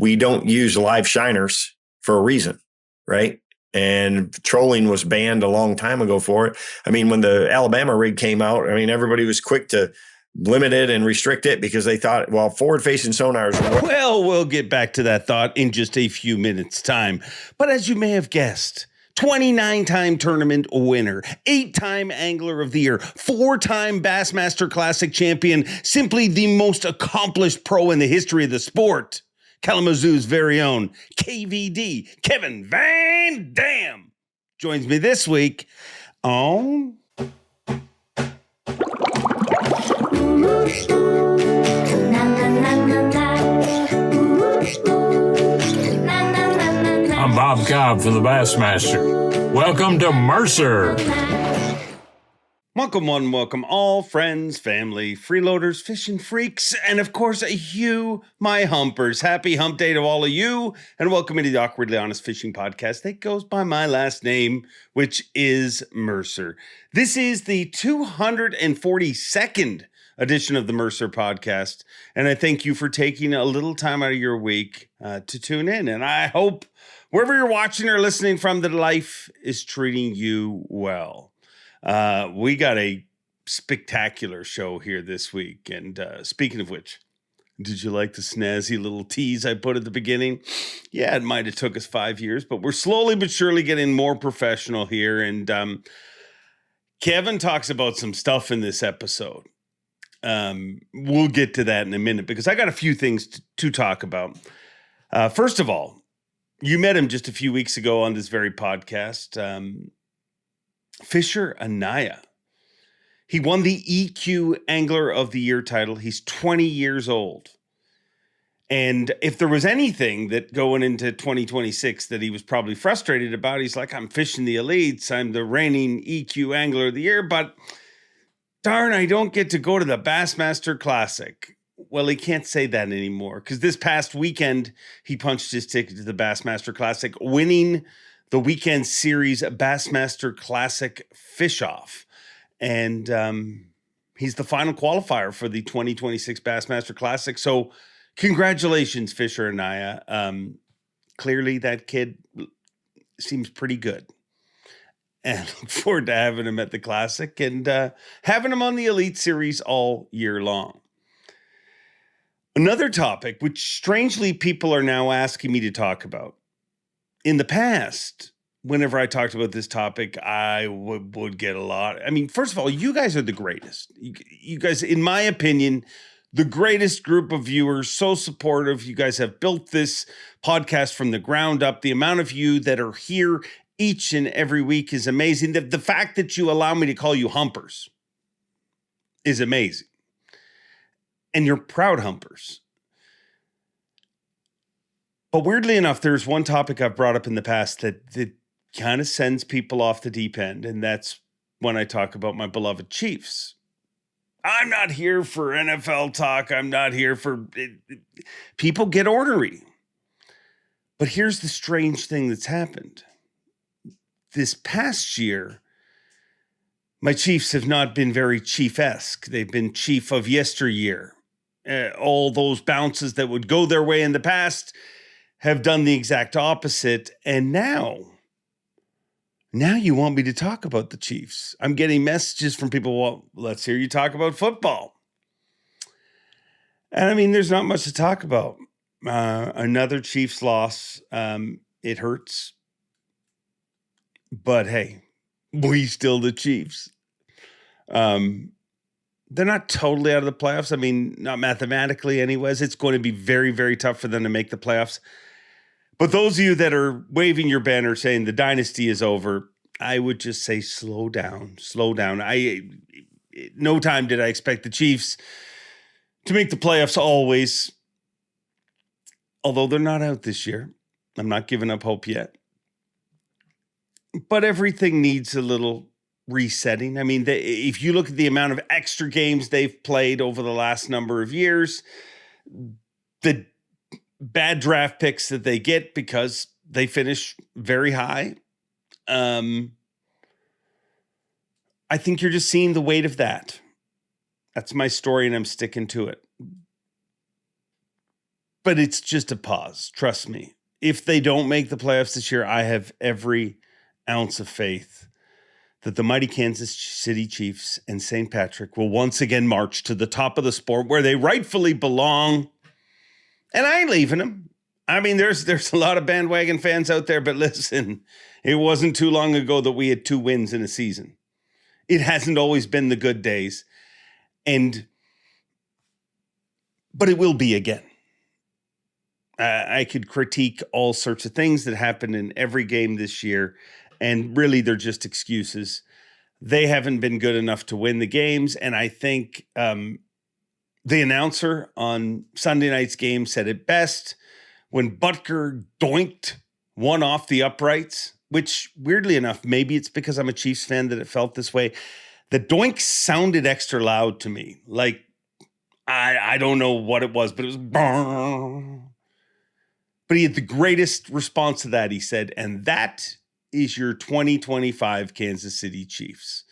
we don't use live shiners for a reason, right? And trolling was banned a long time ago for it. I mean, when the Alabama rig came out, I mean, everybody was quick to limit it and restrict it because they thought, well, forward-facing sonars. Well, we'll get back to that thought in just a few minutes' time. But as you may have guessed, 29-time tournament winner, 8-time Angler of the Year, 4-time Bassmaster Classic champion, simply the most accomplished pro in the history of the sport, Kalamazoo's very own KVD, Kevin VanDam, joins me this week on... I'm Bob Cobb from the Bassmaster. Welcome to Mercer. Welcome all friends, family, freeloaders, fishing freaks, and of course, you, my humpers. Happy hump day to all of you, and welcome into the Awkwardly Honest Fishing Podcast that goes by my last name, which is Mercer. This is the 242nd edition of the Mercer Podcast, and I thank you for taking a little time out of your week to tune in, and I hope wherever you're watching or listening from that life is treating you well. We got a spectacular show here this week. And speaking of which, did you like the snazzy little tease I put at the beginning? Yeah, it might have took us 5 years, but we're slowly but surely getting more professional here. And Kevin talks about some stuff in this episode. We'll get to that in a minute because I got a few things to talk about. First of all, you met him just a few weeks ago on this very podcast. Fisher Anaya. He won the EQ Angler of the Year title. He's 20 years old. And if there was anything that going into 2026 that he was probably frustrated about, he's like, I'm fishing the elites. I'm the reigning EQ Angler of the Year, but darn, I don't get to go to the Bassmaster Classic. Well, he can't say that anymore because this past weekend, he punched his ticket to the Bassmaster Classic, winning the weekend series Bassmaster Classic Fish-Off. And he's the final qualifier for the 2026 Bassmaster Classic. So congratulations, Fisher Anaya. Clearly that kid seems pretty good. And I look forward to having him at the Classic and having him on the Elite Series all year long. Another topic, which strangely people are now asking me to talk about. In the past, whenever I talked about this topic, I would get a lot. I mean, first of all, you guys are the greatest. You guys, in my opinion, the greatest group of viewers, so supportive. You guys have built this podcast from the ground up. The amount of you that are here each and every week is amazing. The fact that you allow me to call you humpers is amazing. And you're proud humpers. But weirdly enough, there's one topic I've brought up in the past that kind of sends people off the deep end, and that's when I talk about my beloved Chiefs. I'm not here for NFL talk. I'm not here for... People get ornery. But here's the strange thing that's happened. This past year, my Chiefs have not been very Chief-esque. They've been Chief of yesteryear. All those bounces that would go their way in the past have done the exact opposite. And now you want me to talk about the Chiefs. I'm getting messages from people, well, let's hear you talk about football. And I mean, there's not much to talk about. Another Chiefs loss. It hurts. But hey, we still the Chiefs. They're not totally out of the playoffs. I mean, not mathematically anyways. It's going to be very, very tough for them to make the playoffs. But those of you that are waving your banner saying the dynasty is over, I would just say slow down. No time did I expect the Chiefs to make the playoffs always. Although they're not out this year. I'm not giving up hope yet. But everything needs a little resetting. I mean, if you look at the amount of extra games they've played over the last number of years, the bad draft picks that they get because they finish very high. I think you're just seeing the weight of that. That's my story, and I'm sticking to it. but it's just a pause. Trust me. If they don't make the playoffs this year, I have every ounce of faith that the mighty Kansas City Chiefs and St. Patrick will once again march to the top of the sport where they rightfully belong. And I ain't leaving them. I mean, there's a lot of bandwagon fans out there, but listen, it wasn't too long ago that we had 2 wins in a season. It hasn't always been the good days. But it will be again. I could critique all sorts of things that happened in every game this year, and really they're just excuses. They haven't been good enough to win the games, and I think the announcer on Sunday night's game said it best when Butker doinked one off the uprights, which weirdly enough, maybe it's because I'm a Chiefs fan that it felt this way. The doink sounded extra loud to me. Like, I don't know what it was, but it was... But he had the greatest response to that, he said, and that is your 2025 Kansas City Chiefs.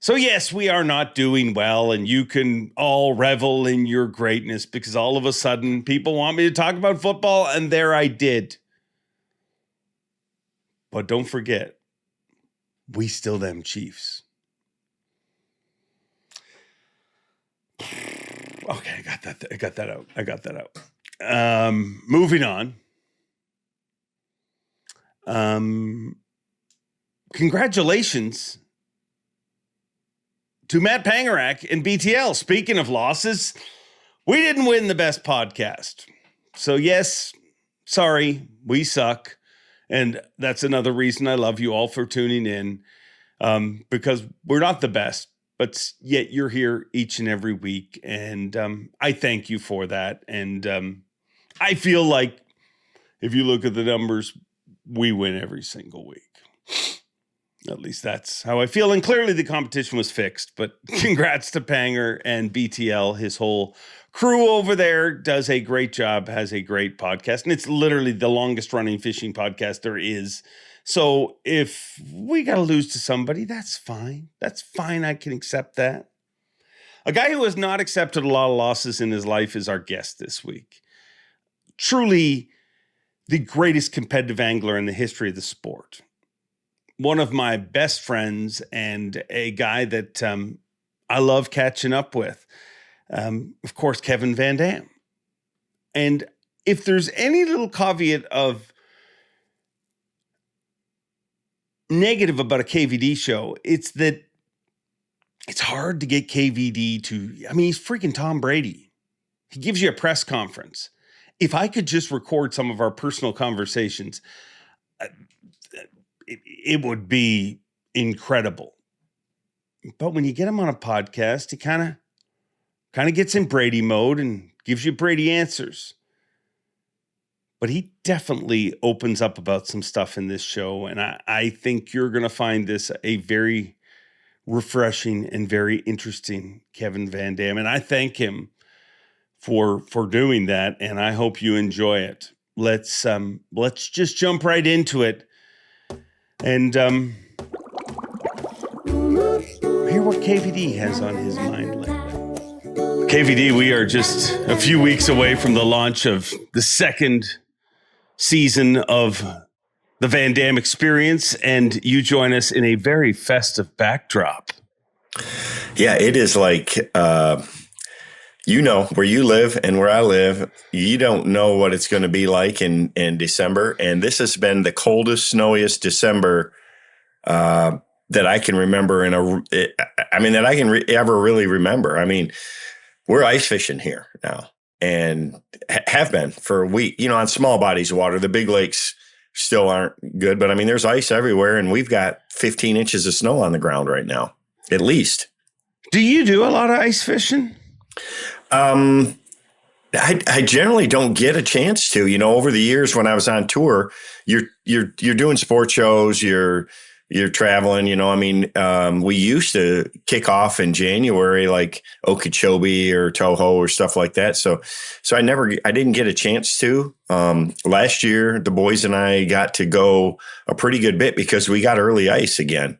So yes, we are not doing well, and you can all revel in your greatness because all of a sudden people want me to talk about football, and there I did. But don't forget, we still them Chiefs. Okay, I got that out. Moving on. Congratulations to Matt Pangarak and BTL. Speaking of losses, we didn't win the best podcast. So yes, sorry, we suck. And that's another reason I love you all for tuning in, because we're not the best, but yet you're here each and every week. And I thank you for that. And I feel like if you look at the numbers, we win every single week. At least that's how I feel. And clearly the competition was fixed, but congrats to Panger and BTL. His whole crew over there does a great job, has a great podcast. And it's literally the longest running fishing podcast there is. So if we got to lose to somebody, that's fine. That's fine. I can accept that. A guy who has not accepted a lot of losses in his life is our guest this week. Truly the greatest competitive angler in the history of the sport. One of my best friends and a guy that I love catching up with. Of course, Kevin VanDam. And if there's any little caveat of negative about a KVD show, it's that it's hard to get KVD to, I mean, he's freaking Tom Brady. He gives you a press conference. If I could just record some of our personal conversations, it would be incredible. But when you get him on a podcast, he kind of gets in Brady mode and gives you Brady answers. But he definitely opens up about some stuff in this show. And I think you're going to find this a very refreshing and very interesting Kevin VanDam. And I thank him for doing that. And I hope you enjoy it. Let's just jump right into it. And hear what KVD has on his mind lately. KVD, we are just a few weeks away from the launch of the second season of the VanDam Experience, and you join us in a very festive backdrop. Yeah, it is like, where you live and where I live, you don't know what it's going to be like in December. And this has been the coldest, snowiest December that I can remember ever really remember. I mean, we're ice fishing here now and have been for a week, on small bodies of water. The big lakes still aren't good, but I mean, there's ice everywhere and we've got 15 inches of snow on the ground right now, at least. Do you do a lot of ice fishing? I generally don't get a chance to, over the years when I was on tour, you're doing sports shows, you're traveling, we used to kick off in January, like Okeechobee or Toho or stuff like that. So I didn't get a chance to. Last year, the boys and I got to go a pretty good bit because we got early ice again.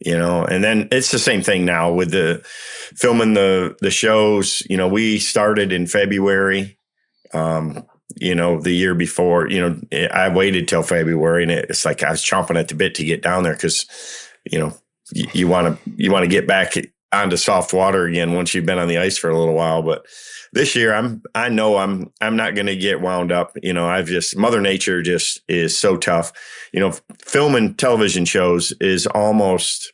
And then it's the same thing now with the filming the shows. We started in February. the year before, I waited till February, and it's like I was chomping at the bit to get down there because, you want to get back onto soft water again once you've been on the ice for a little while. But this year, I know I'm not going to get wound up. Mother Nature just is so tough. Filming television shows is almost.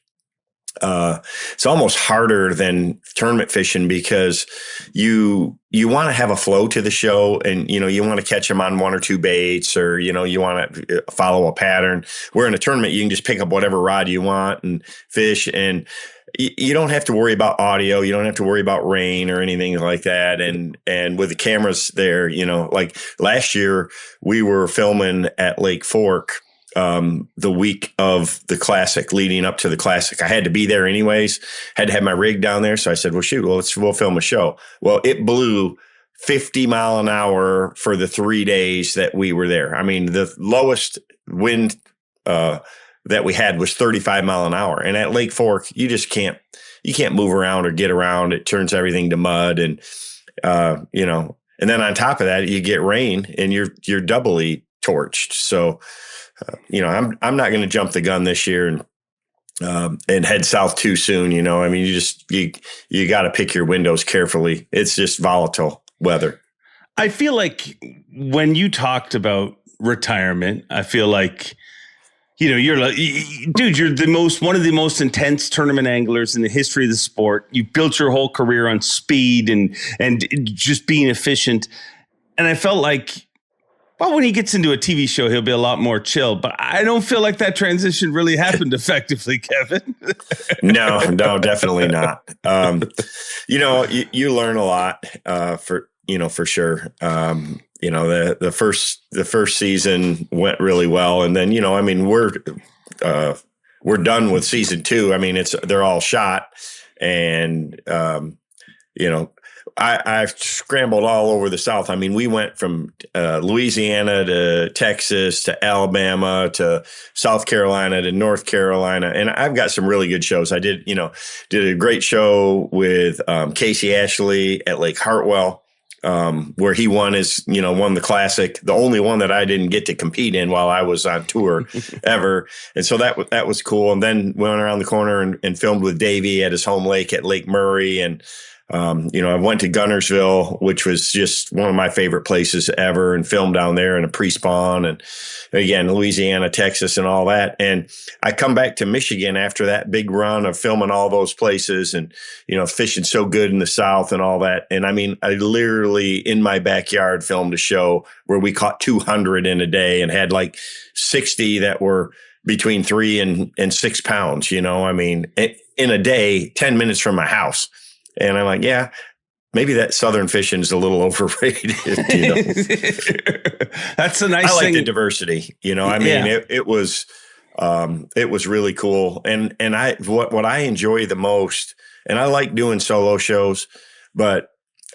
It's almost harder than tournament fishing because you want to have a flow to the show, and you want to catch them on one or two baits, or you want to follow a pattern. Where in a tournament you can just pick up whatever rod you want and fish, and you don't have to worry about audio, you don't have to worry about rain or anything like that. And with the cameras there, like last year we were filming at Lake Fork the week of the Classic, leading up to the Classic. I had to be there anyways, had to have my rig down there. So I said, well, shoot, we'll film a show. Well, it blew 50 mile an hour for the 3 days that we were there. I mean, the lowest wind that we had was 35 mile an hour. And at Lake Fork, you can't move around or get around. It turns everything to mud. And, and then on top of that, you get rain and you're doubly torched. So, I'm not going to jump the gun this year and head south too soon. I mean, you got to pick your windows carefully. It's just volatile weather. I feel like when you talked about retirement, I feel like, you're like, dude, you're one of the most intense tournament anglers in the history of the sport. You built your whole career on speed and just being efficient. And I felt like, well, when he gets into a TV show, he'll be a lot more chill. But I don't feel like that transition really happened effectively, Kevin. No, definitely not. You learn a lot for sure. The first season went really well, and then we're done with season 2. I mean, they're all shot, and I've scrambled all over the South. I mean, we went from Louisiana to Texas to Alabama to South Carolina to North Carolina. And I've got some really good shows. I did a great show with Casey Ashley at Lake Hartwell, where he won the Classic, the only one that I didn't get to compete in while I was on tour ever. And so that was cool. And then went around the corner and filmed with Davey at his home lake at Lake Murray. And I went to Gunnersville, which was just one of my favorite places ever, and filmed down there in a pre-spawn, and again, Louisiana, Texas, and all that. And I come back to Michigan after that big run of filming all those places and, fishing so good in the South and all that. And I mean, I literally in my backyard filmed a show where we caught 200 in a day and had like 60 that were between 3 and 6 pounds, I mean, in a day, 10 minutes from my house. And I'm like, yeah, maybe that Southern fishing is a little overrated. That's a nice thing. I like the diversity. I mean, it was really cool. And what I enjoy the most, and I like doing solo shows, but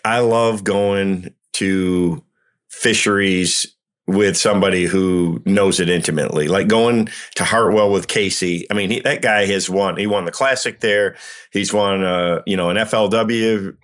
I love going to fisheries with somebody who knows it intimately, like going to Hartwell with Casey. I mean, that guy he won the Classic there. He's won, an FLW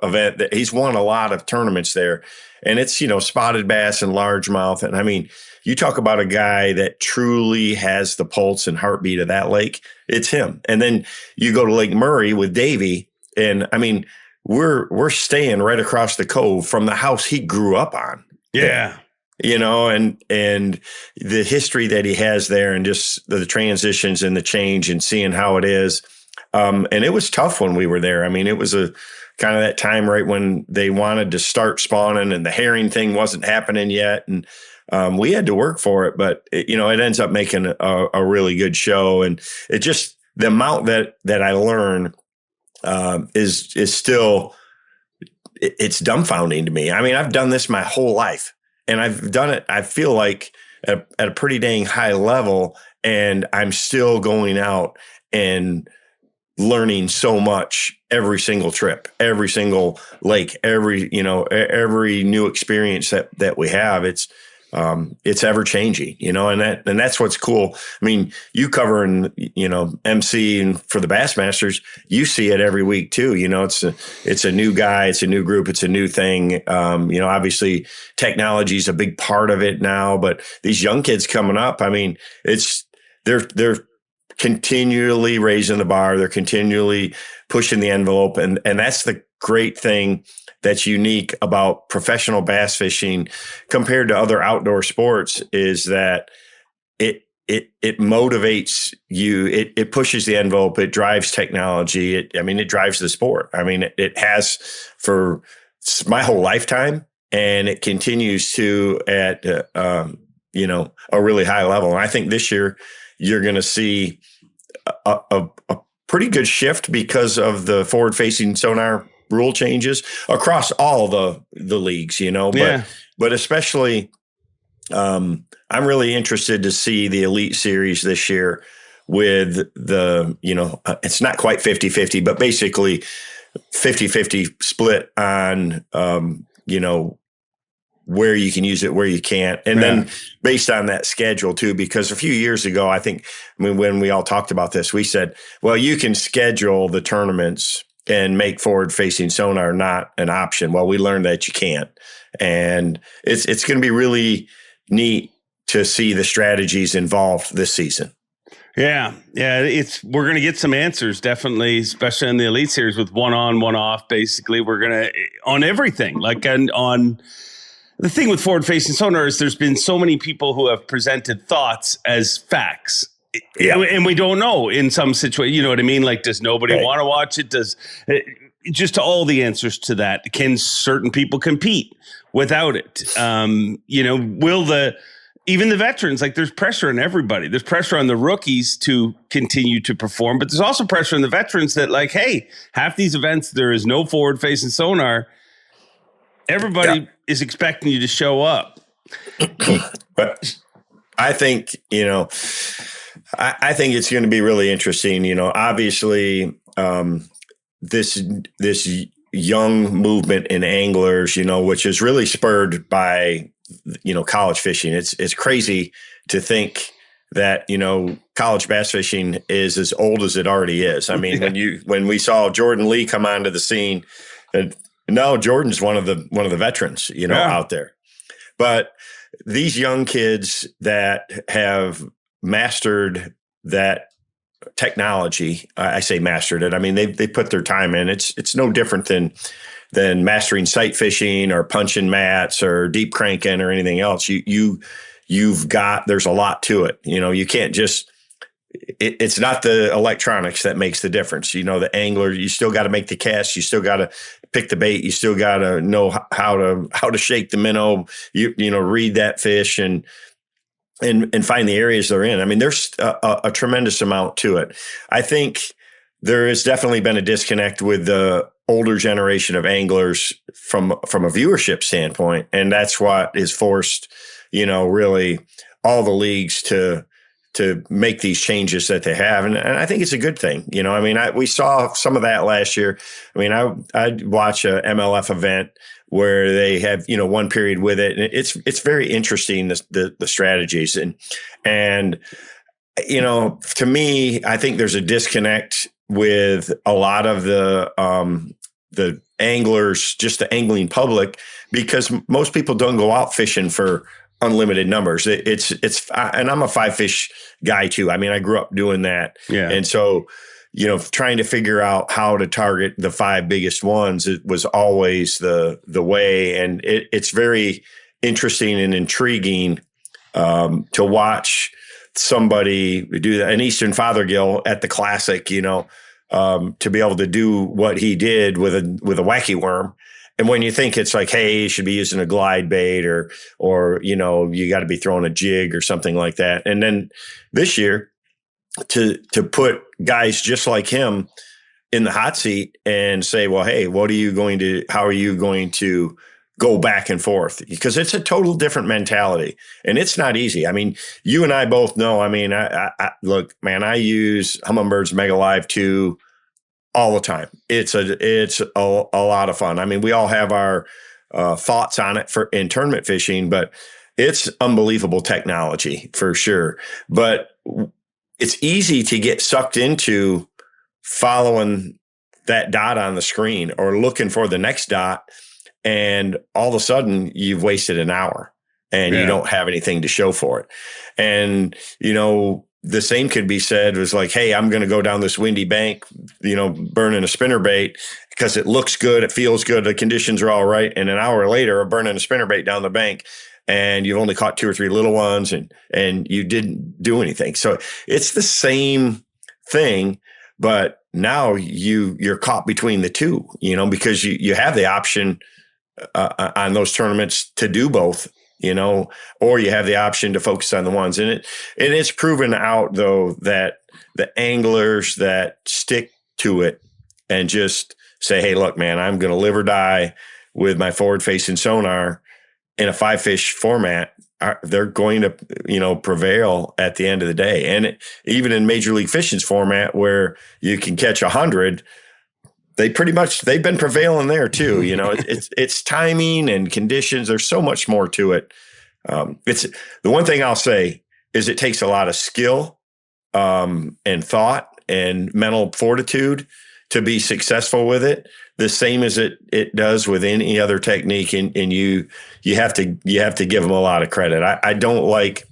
event. He's won a lot of tournaments there, and it's, spotted bass and largemouth. And I mean, you talk about a guy that truly has the pulse and heartbeat of that lake. It's him. And then you go to Lake Murray with Davey, and I mean, we're staying right across the cove from the house he grew up on. Yeah. And the history that he has there, and just the transitions and the change and seeing how it is. And it was tough when we were there. I mean, it was a kind of that time right when they wanted to start spawning and the herring thing wasn't happening yet. And we had to work for it, but it ends up making a really good show. And it just, the amount that I learn is still, it's dumbfounding to me. I mean, I've done this my whole life. And I've done it, I feel like, at a pretty dang high level, and I'm still going out and learning so much every single trip, every single lake, every new experience that we have. It's it's ever changing, and that's what's cool. I mean, you covering, MC and for the Bassmasters, you see it every week too. It's a new guy, it's a new group, it's a new thing. Obviously technology is a big part of it now, but these young kids coming up, I mean, they're continually raising the bar. They're continually pushing the envelope. And that's the great thing that's unique about professional bass fishing compared to other outdoor sports is that it motivates you. It pushes the envelope. It drives technology. It drives the sport. I mean, it has for my whole lifetime, and it continues to at, a really high level. And I think this year you're going to see a pretty good shift because of the forward facing sonar rule changes across all the leagues, but especially, I'm really interested to see the Elite Series this year with the, it's not quite 50-50, but basically 50-50 split on, where you can use it, where you can't. And then based on that schedule too, because a few years ago, when we all talked about this, we said, well, you can schedule the tournaments and make forward facing sonar not an option. Well, we learned that you can't. And it's going to be really neat to see the strategies involved this season. Yeah. We're going to get some answers, definitely, especially in the Elite Series with one on, one off. Basically, we're going to on everything, like on the thing with forward facing sonar is there's been so many people who have presented thoughts as facts. Yeah. And we don't know in some situation, you know what I mean? Like, does nobody want to watch it? Does just all the answers to that? Can certain people compete without it? Will even the veterans, like there's pressure on everybody. There's pressure on the rookies to continue to perform, but there's also pressure on the veterans that like, hey, half these events, there is no forward facing sonar. Everybody is expecting you to show up. But I think, I think it's going to be really interesting. Obviously, this young movement in anglers, which is really spurred by, college fishing. It's crazy to think that, college bass fishing is as old as it already is. I mean, when we saw Jordan Lee come onto the scene, and no, Jordan's one of the veterans, out there. But these young kids that have mastered that technology, I say mastered it. I mean, they put their time in. It's no different than mastering sight fishing or punching mats or deep cranking or anything else. There's a lot to it. You can't just. It's not the electronics that makes the difference. The angler, you still got to make the cast. You still got to pick the bait. You still got to know how to shake the minnow, read that fish and find the areas they're in. I mean, there's a tremendous amount to it. I think there has definitely been a disconnect with the older generation of anglers from a viewership standpoint. And that's what is forced, really all the leagues to make these changes that they have. And I think it's a good thing. We saw some of that last year. I mean, I'd watch a MLF event where they have, one period with it. And it's very interesting, the strategies. And, to me, I think there's a disconnect with a lot of the anglers, just the angling public, because most people don't go out fishing for unlimited numbers. And I'm a 5-fish guy too. I mean, I grew up doing that. Yeah. And so, trying to figure out how to target the 5 biggest ones, it was always the way. And it's very interesting and intriguing to watch somebody do that. An Eastern Fothergill at the Classic, to be able to do what he did with a wacky worm. And when you think it's like, hey, you should be using a glide bait or you got to be throwing a jig or something like that. And then this year to put guys just like him in the hot seat and say, well, hey, how are you going to go back and forth? Because it's a total different mentality and it's not easy. I mean, you and I both know, I mean, I look, man, I use Humminbird's Mega Live 2 all the time. It's a lot of fun. I mean, we all have our thoughts on it in tournament fishing, but it's unbelievable technology for sure, but it's easy to get sucked into following that dot on the screen or looking for the next dot. And all of a sudden you've wasted an hour and you don't have anything to show for it. And, the same could be said was like, hey, I'm going to go down this windy bank, burning a spinnerbait because it looks good. It feels good. The conditions are all right. And an hour later, I'm burning a spinnerbait down the bank and you've only caught 2 or 3 little ones and you didn't do anything. So it's the same thing, but now you're caught between the two, because you have the option on those tournaments to do both, or you have the option to focus on the ones. And it's proven out though that the anglers that stick to it and just say, hey, look, man, I'm going to live or die with my forward facing sonar in a 5-fish format, they're going to, prevail at the end of the day. And even in Major League Fishing's format where you can catch 100, they've been prevailing there too. It's timing and conditions. There's so much more to it. It's the one thing I'll say is it takes a lot of skill, and thought and mental fortitude to be successful with it. The same as it does with any other technique. And you have to give them a lot of credit. I don't like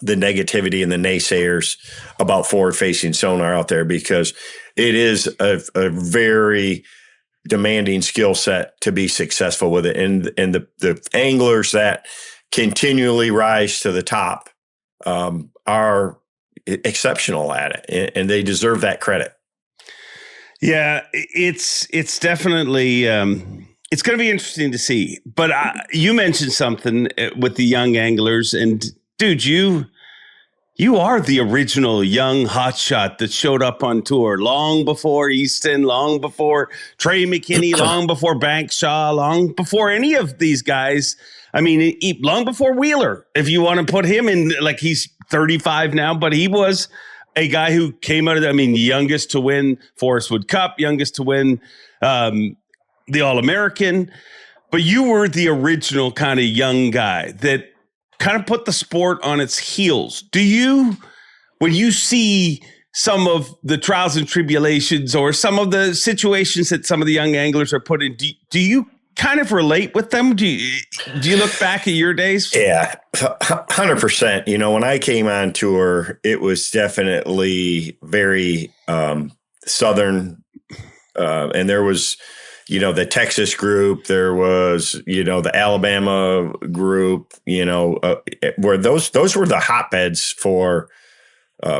the negativity and the naysayers about forward facing sonar out there because it is a very demanding skill set to be successful with it. And the anglers that continually rise to the top are exceptional at it, and they deserve that credit. Yeah, it's definitely it's going to be interesting to see. But you mentioned something with the young anglers, and dude, you are the original young hotshot that showed up on tour long before Easton, long before Trey McKinney, long before Bankshaw, long before any of these guys. I mean, long before Wheeler, if you want to put him in, like he's 35 now, but he was a guy who came out of youngest to win Forest Wood Cup, youngest to win the All-American. But you were the original kind of young guy that kind of put the sport on its heels. Do you, when you see some of the trials and tribulations or some of the situations that some of the young anglers are put in, do you kind of relate with them? Do you look back at your days? Yeah, 100%. When I came on tour, it was definitely very Southern. And there was, the Texas group, there was, the Alabama group, where those were the hotbeds for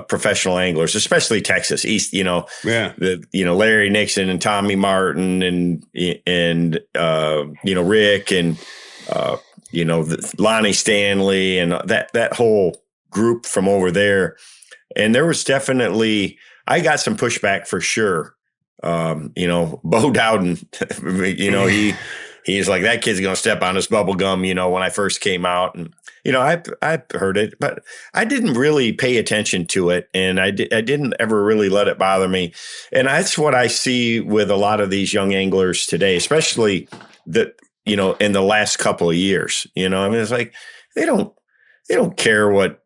professional anglers, especially Texas East, Larry Nixon and Tommy Martin and Rick and, Lonnie Stanley and that whole group from over there. And there was definitely, I got some pushback for sure. Bo Dowden, he's like, that kid's going to step on his bubble gum, when I first came out. And, I heard it, but I didn't really pay attention to it. And I didn't ever really let it bother me. And that's what I see with a lot of these young anglers today, especially in the last couple of years, it's like, they don't care what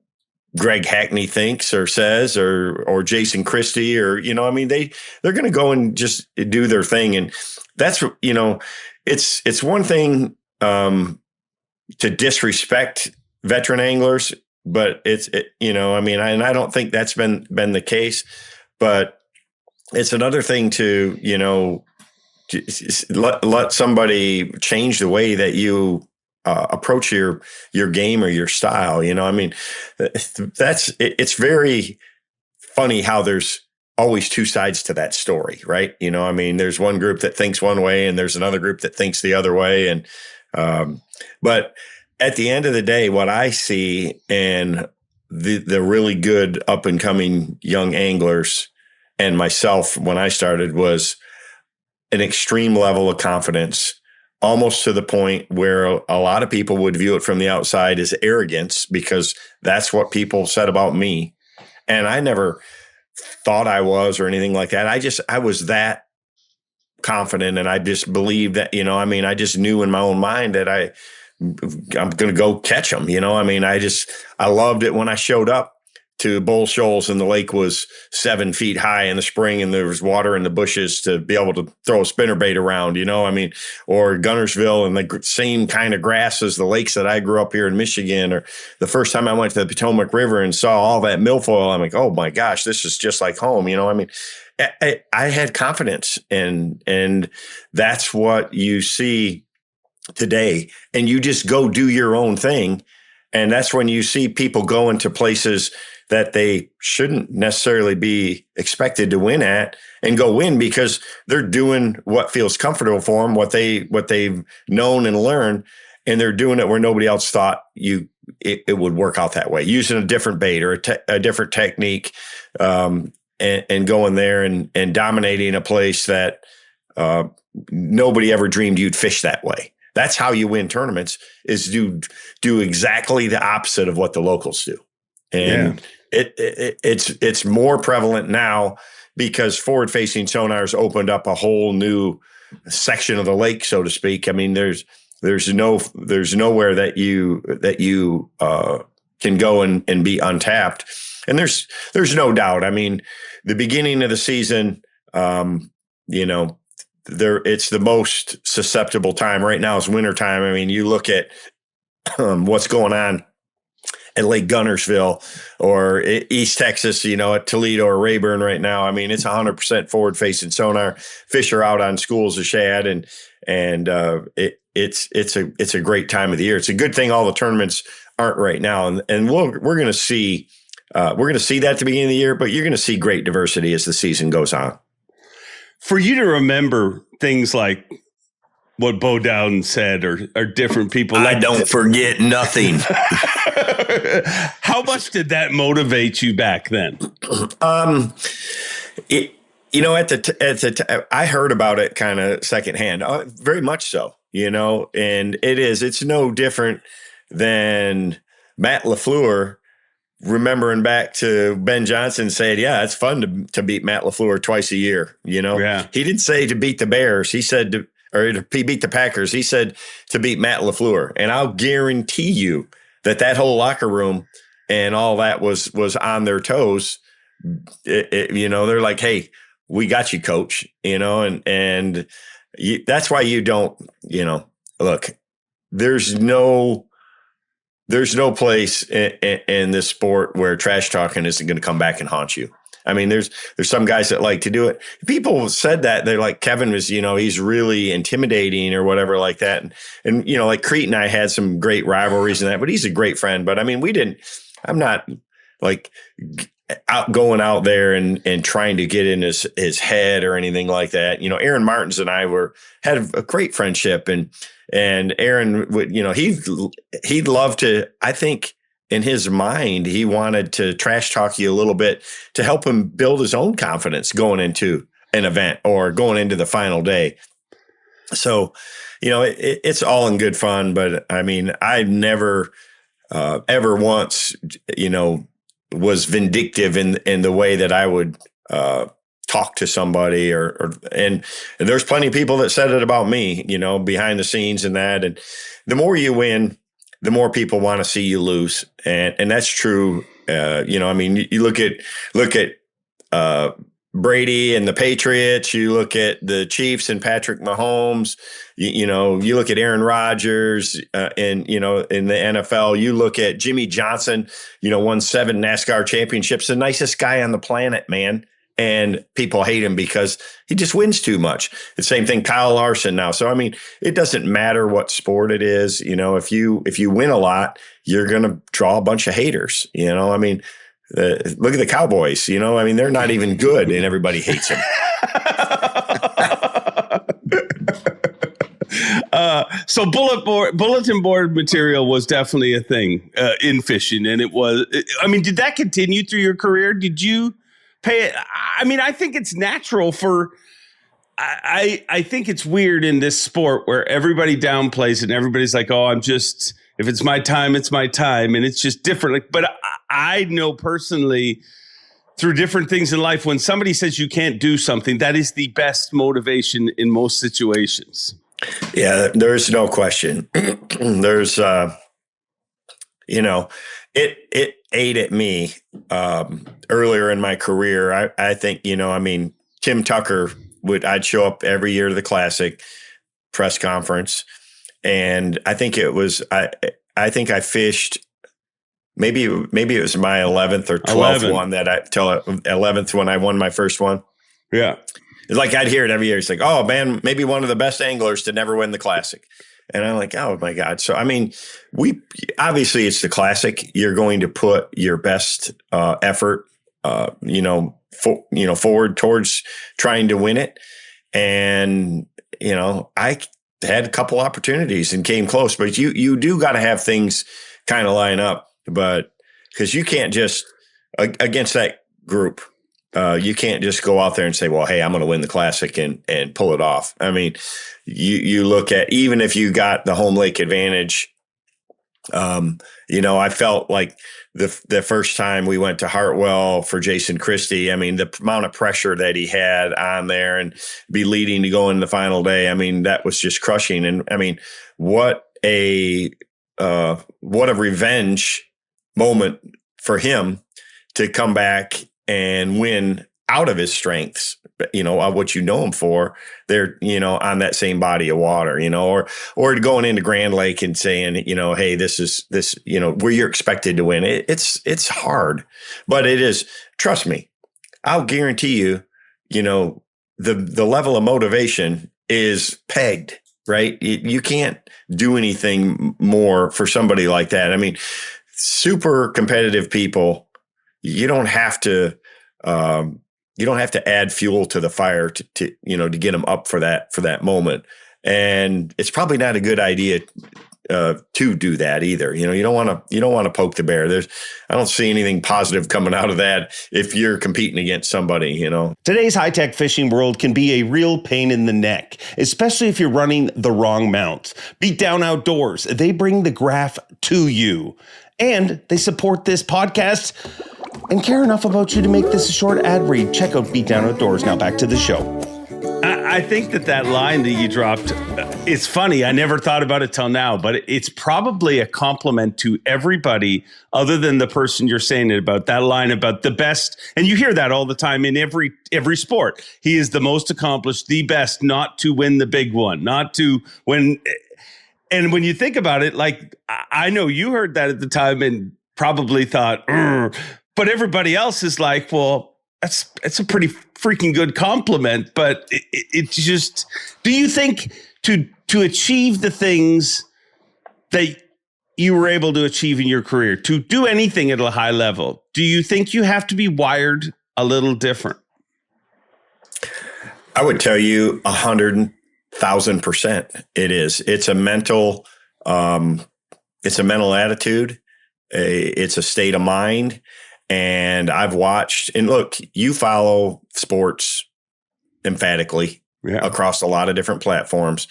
Greg Hackney thinks or says or Jason Christie or, they're going to go and just do their thing. And that's, it's one thing to disrespect veteran anglers, but and I don't think that's been the case, but it's another thing to, let somebody change the way that you approach your game or your style. It's very funny how there's always two sides to that story, right? There's one group that thinks one way and there's another group that thinks the other way. And, but at the end of the day, what I see and the really good up and coming young anglers and myself, when I started, was an extreme level of confidence, almost to the point where a lot of people would view it from the outside as arrogance, because that's what people said about me. And I never thought I was or anything like that. I was that confident, and I just believed that, I just knew in my own mind that I'm going to go catch them. I mean, I loved it when I showed up to Bull Shoals and the lake was 7 feet high in the spring and there was water in the bushes to be able to throw a spinnerbait around, I mean, or Gunnersville and the same kind of grass as the lakes that I grew up here in Michigan, or the first time I went to the Potomac River and saw all that milfoil, I'm like, oh my gosh, this is just like home. I mean, I had confidence and that's what you see today. And you just go do your own thing. And that's when you see people go into places that they shouldn't necessarily be expected to win at and go win because they're doing what feels comfortable for them, what they've known and learned. And they're doing it where nobody else thought it would work out that way, using a different bait or a different technique, and going there and dominating a place that nobody ever dreamed you'd fish that way. That's how you win tournaments, is do exactly the opposite of what the locals do. And it's more prevalent now because forward-facing sonars opened up a whole new section of the lake, so to speak. I mean, there's nowhere that you can go and be untapped. And there's no doubt. I mean, the beginning of the season, it's the most susceptible time right now is winter time. I mean, you look at what's going on at Lake Gunnersville or East Texas, at Toledo or Rayburn right now. I mean, it's 100% forward facing sonar. Fish are out on schools of shad, and it's a great time of the year. It's a good thing all the tournaments aren't right now, and we're going to see that at the beginning of the year, but you're going to see great diversity as the season goes on. For you to remember things like what Bo Dowden said or different people. I don't forget nothing. How much did that motivate you back then? I heard about it kind of secondhand, very much so, and it's no different than Matt LaFleur remembering back to Ben Johnson saying, yeah, it's fun to beat Matt LaFleur twice a year. Yeah. He didn't say to beat the Bears. He said to beat the Packers. He said to beat Matt LaFleur. And I'll guarantee you that whole locker room and all that was on their toes. They're like, hey, we got you, coach, and that's why you don't, look, there's no place in this sport where trash talking isn't going to come back and haunt you. I mean, there's some guys that like to do it. People said that they're like, Kevin was, he's really intimidating or whatever like that. And like Crete and I had some great rivalries and that, but he's a great friend. But I mean, I'm not like going out there and trying to get in his head or anything like that. Aaron Martins and I had a great friendship, and Aaron would, he'd love to, I think in his mind, he wanted to trash talk you a little bit to help him build his own confidence going into an event or going into the final day. So, it's all in good fun, but I mean, I never ever once, was vindictive in the way that I would talk to somebody and there's plenty of people that said it about me, behind the scenes and that. And the more you win, the more people want to see you lose. And that's true. I mean, you look at Brady and the Patriots, you look at the Chiefs and Patrick Mahomes, you look at Aaron Rodgers, in the NFL, you look at Jimmy Johnson, won 7 NASCAR championships, the nicest guy on the planet, man. And people hate him because he just wins too much. The same thing, Kyle Larson now. So, I mean, it doesn't matter what sport it is. If you win a lot, you're going to draw a bunch of haters. I mean, look at the Cowboys. I mean, they're not even good and everybody hates them. So bulletin board material was definitely a thing in fishing. And did that continue through your career? Did you pay it? I mean, I think it's natural I think it's weird in this sport where everybody downplays it and everybody's like, oh, if it's my time, it's my time. And it's just different. But I know personally through different things in life, when somebody says you can't do something, that is the best motivation in most situations. Yeah, there's no question. There's, it ate at me earlier in my career. I think, Tim Tucker I'd show up every year to the Classic press conference, and I think I think I fished. Maybe it was my 11th or 12th one till 11th when I won my first one. Yeah. It's like I'd hear it every year. It's like, oh man, maybe one of the best anglers to never win the Classic. And I'm like, oh my God. So, we obviously it's the Classic. You're going to put your best effort, forward towards trying to win it. And, I had a couple opportunities and came close, but you do got to have things kind of line up, but because you can't just against that group, you can't just go out there and say, well, hey, I'm going to win the Classic and pull it off. You look at, even if you got the home lake advantage, I felt like the first time we went to Hartwell for Jason Christie, the amount of pressure that he had on there and be leading to go in the final day, that was just crushing. And what a revenge moment for him to come back and win out of his strengths, what you know him for. They're, on that same body of water, or going into Grand Lake and saying, hey, this, where you're expected to win. It's hard, but it is, trust me, I'll guarantee you, the level of motivation is pegged, right? You can't do anything more for somebody like that. Super competitive people, you don't have to add fuel to the fire to get them up for that moment. And it's probably not a good idea to do that either. You don't want to poke the bear. I don't see anything positive coming out of that if you're competing against somebody, Today's high-tech fishing world can be a real pain in the neck, especially if you're running the wrong mount. Beat Down Outdoors, they bring the graph to you. And they support this podcast and care enough about you to make this a short ad read. Check out Beat Down Outdoors. Now back to the show. I think that line that you dropped, it's funny. I never thought about it till now, but it's probably a compliment to everybody other than the person you're saying it about. That line about the best, and you hear that all the time in every sport. He is the most accomplished, the best, not to win the big one, not to win. And when you think about it, like, I know you heard that at the time and probably thought, but everybody else is like, well, it's a pretty freaking good compliment. But it just, do you think to achieve the things that you were able to achieve in your career, to do anything at a high level, do you think you have to be wired a little different? I would tell you 100,000% it is. It's a mental attitude. It's a state of mind. And I've watched, and look, you follow sports emphatically across a lot of different platforms.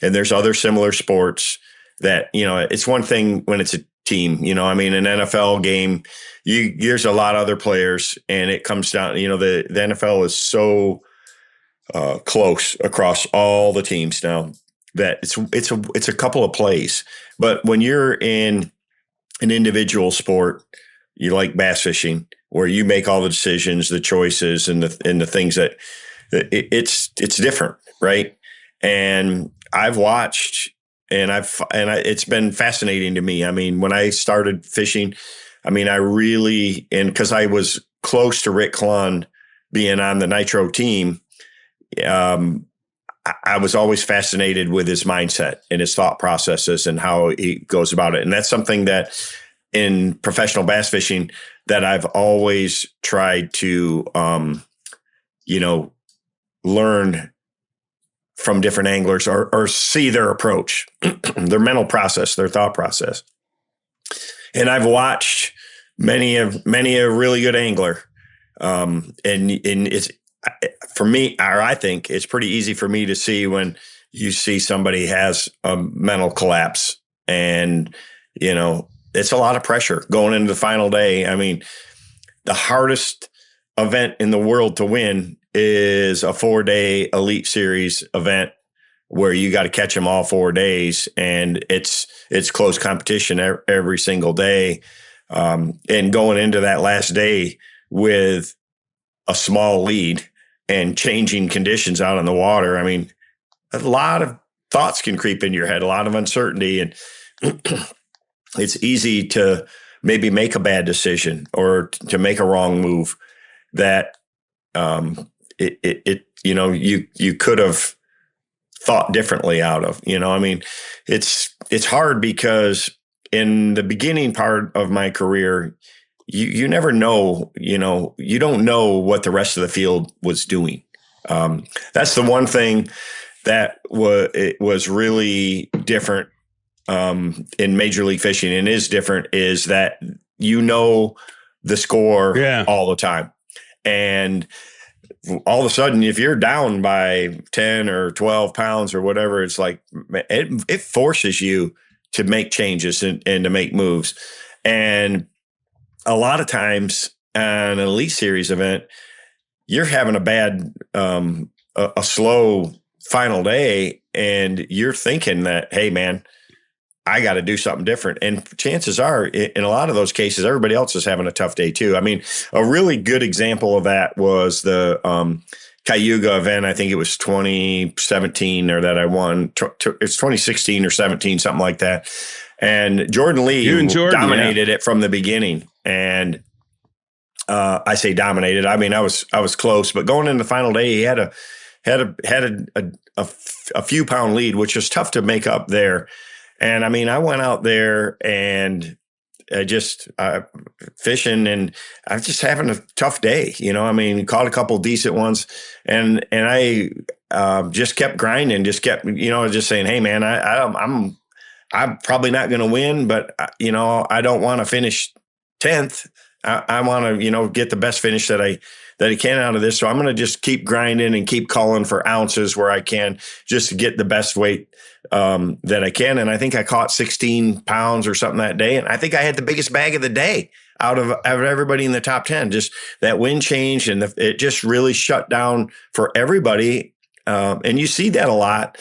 And there's other similar sports that, it's one thing when it's a team, an NFL game, there's a lot of other players, and it comes down, the NFL is so close across all the teams now that it's a couple of plays. But when you're in an individual sport, you like bass fishing, where you make all the decisions, the choices, and the things that it's different, right? And I've watched, and it's been fascinating to me. When I started fishing, I really, and because I was close to Rick Clunn being on the Nitro team, I was always fascinated with his mindset and his thought processes and how he goes about it. And that's something that in professional bass fishing that I've always tried to, learn from different anglers or see their approach, their mental process, their thought process. And I've watched many a really good angler. And it's, for me, or I think it's pretty easy for me to see when you see somebody has a mental collapse, and, it's a lot of pressure going into the final day. The hardest event in the world to win is a 4-day Elite Series event where you got to catch them all 4 days, and it's close competition every single day. And going into that last day with a small lead and changing conditions out on the water, I mean, a lot of thoughts can creep into your head, a lot of uncertainty, and it's easy to maybe make a bad decision or to make a wrong move that you could have thought differently out of. I mean, it's hard because in the beginning part of my career, you never know, you don't know what the rest of the field was doing. That's the one thing that was really different in Major League Fishing, and is different, is that the score all the time. And all of a sudden, if you're down by 10 or 12 pounds or whatever, it's like it forces you to make changes and to make moves. And a lot of times on an Elite Series event, you're having a bad, a slow final day, and you're thinking that, hey, man, I got to do something different. And chances are, in a lot of those cases, everybody else is having a tough day too. I mean, a really good example of that was the Cayuga event. I think it was 2017 or that I won. It's 2016 or 17, something like that. And Jordan Lee dominated it from the beginning. And I say dominated. I mean, I was close, but going into the final day, he had a few pound lead, which was tough to make up there. And I mean, I went out there and just fishing, and I was just having a tough day. I mean, caught a couple decent ones, and I just kept grinding, just kept, just saying, hey, man, I'm probably not going to win, but I don't want to finish 10th. I want to, get the best finish that I can out of this. So I'm going to just keep grinding and keep calling for ounces where I can, just to get the best weight that I can. And I think I caught 16 pounds or something that day. And I think I had the biggest bag of the day out of everybody in the top 10. Just that wind change, and it just really shut down for everybody. And you see that a lot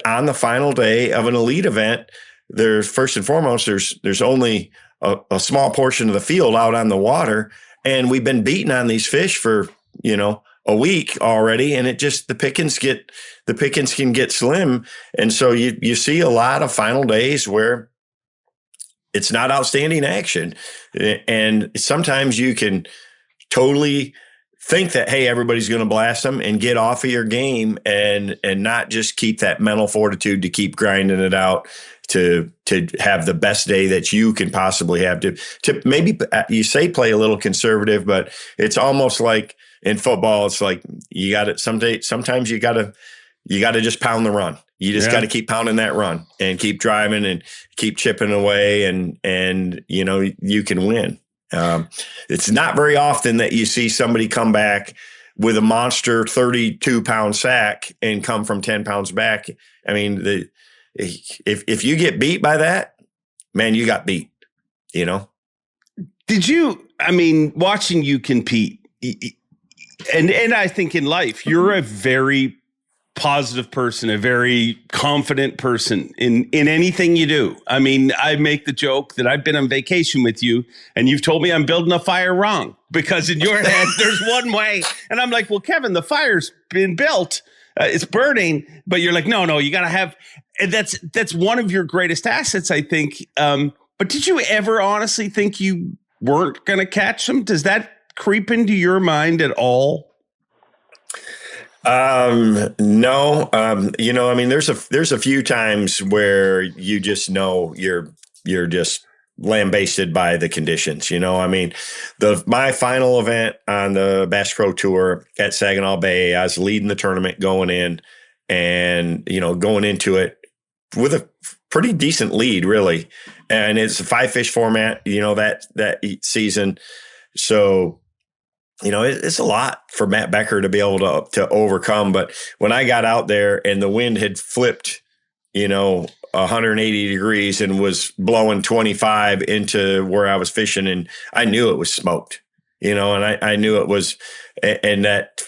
on the final day of an elite event. There's, first and foremost, there's only a small portion of the field out on the water, and we've been beating on these fish for a week already, and the pickings can get slim. And so you see a lot of final days where it's not outstanding action, and sometimes you can totally think that, hey, everybody's going to blast them, and get off of your game and not just keep that mental fortitude to keep grinding it out to have the best day that you can possibly have, to maybe, you say, play a little conservative, but it's almost like in football, it's like you got to sometimes you got to just pound the run. You just got to keep pounding that run and keep driving and keep chipping away, and you can win. It's not very often that you see somebody come back with a monster 32-pound sack and come from 10 pounds back. I mean, if you get beat by that, man, you got beat. Did you? I mean, watching you compete, and I think in life, you're a very positive person, a very confident person in anything you do. I mean, I make the joke that I've been on vacation with you, and you've told me I'm building a fire wrong, because in your head there's one way, and I'm like, well, Kevin, the fire's been built, it's burning, but you're like, no, you got to have. And that's one of your greatest assets, I think. But did you ever honestly think you weren't going to catch them? Does that creep into your mind at all? No. I mean, there's a few times where you just know you're just lambasted by the conditions. I mean, my final event on the Bass Pro Tour at Saginaw Bay, I was leading the tournament going in, and going into it with a pretty decent lead, really. And it's a 5-fish format, that season. So, it's a lot for Matt Becker to be able to overcome. But when I got out there and the wind had flipped, 180 degrees and was blowing 25 into where I was fishing, and I knew it was smoked, and I knew it was, and that,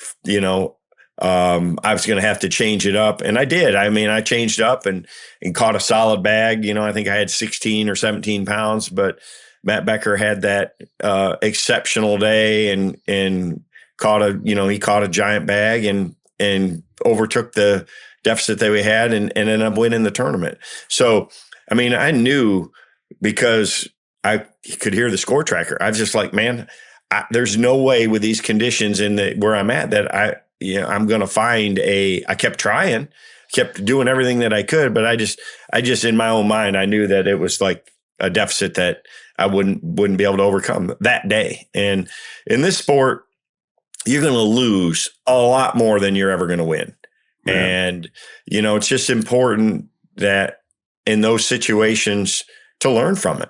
I was going to have to change it up. And I did. I mean, I changed up and caught a solid bag. You know, I think I had 16 or 17 pounds, but Matt Becker had that exceptional day and caught he caught a giant bag and overtook the deficit that we had and ended up winning the tournament. So, I mean, I knew because I could hear the score tracker. I was just like, man, there's no way with these conditions where I'm at that I'm going to find I kept trying, kept doing everything that I could, but I just in my own mind, I knew that it was like a deficit that I wouldn't be able to overcome that day. And in this sport, you're going to lose a lot more than you're ever going to win. Yeah. And, it's just important that in those situations to learn from it.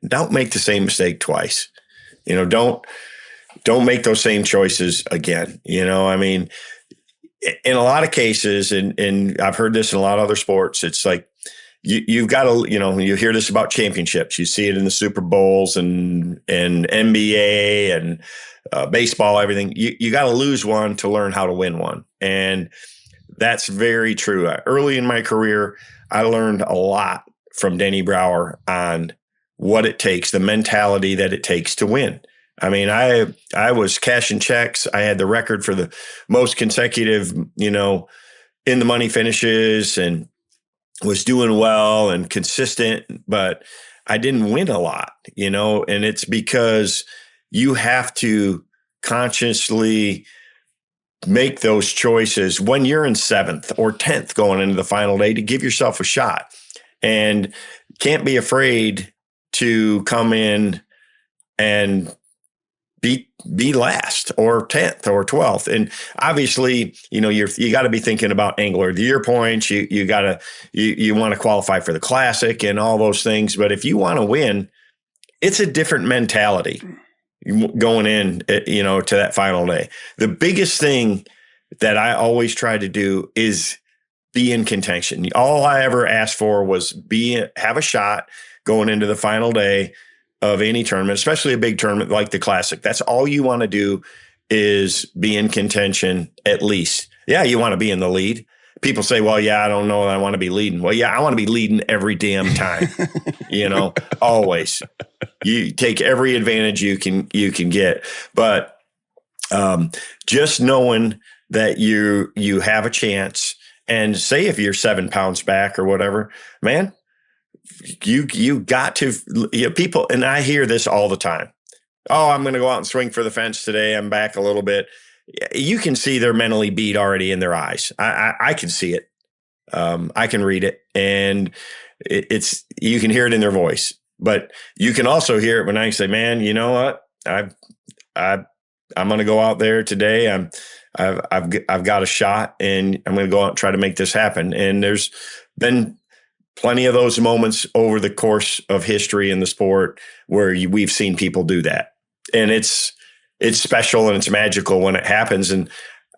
Don't make the same mistake twice. Don't make those same choices again. I mean, in a lot of cases, and I've heard this in a lot of other sports, it's like you've got to, you hear this about championships. You see it in the Super Bowls and NBA and baseball, everything. You got to lose one to learn how to win one. And that's very true. Early in my career, I learned a lot from Denny Brower on what it takes, the mentality that it takes to win. I mean, I was cashing checks. I had the record for the most consecutive, in the money finishes and was doing well and consistent, but I didn't win a lot, and it's because you have to consciously make those choices when you're in 7th or 10th going into the final day to give yourself a shot, and can't be afraid to come in and be last or 10th or 12th. And obviously, you got to be thinking about angler of the year points. You want to qualify for the classic and all those things. But if you want to win, it's a different mentality going in, to that final day. The biggest thing that I always try to do is be in contention. All I ever asked for was have a shot going into the final day of any tournament, especially a big tournament like the Classic. That's all you want to do is be in contention at least. Yeah, you want to be in the lead. People say, well, yeah, I don't know. I want to be leading. Well, yeah, I want to be leading every damn time, always. You take every advantage you can get. But just knowing that you have a chance, and say if you're 7 pounds back or whatever, man, you got to, people, and I hear this all the time. Oh, I'm going to go out and swing for the fence today. I'm back a little bit. You can see they're mentally beat already in their eyes. I can see it. I can read it, and you can hear it in their voice. But you can also hear it when I say, "Man, you know what? I'm going to go out there today. I've got a shot, and I'm going to go out and try to make this happen." And there's been plenty of those moments over the course of history in the sport where we've seen people do that. And it's special and it's magical when it happens. And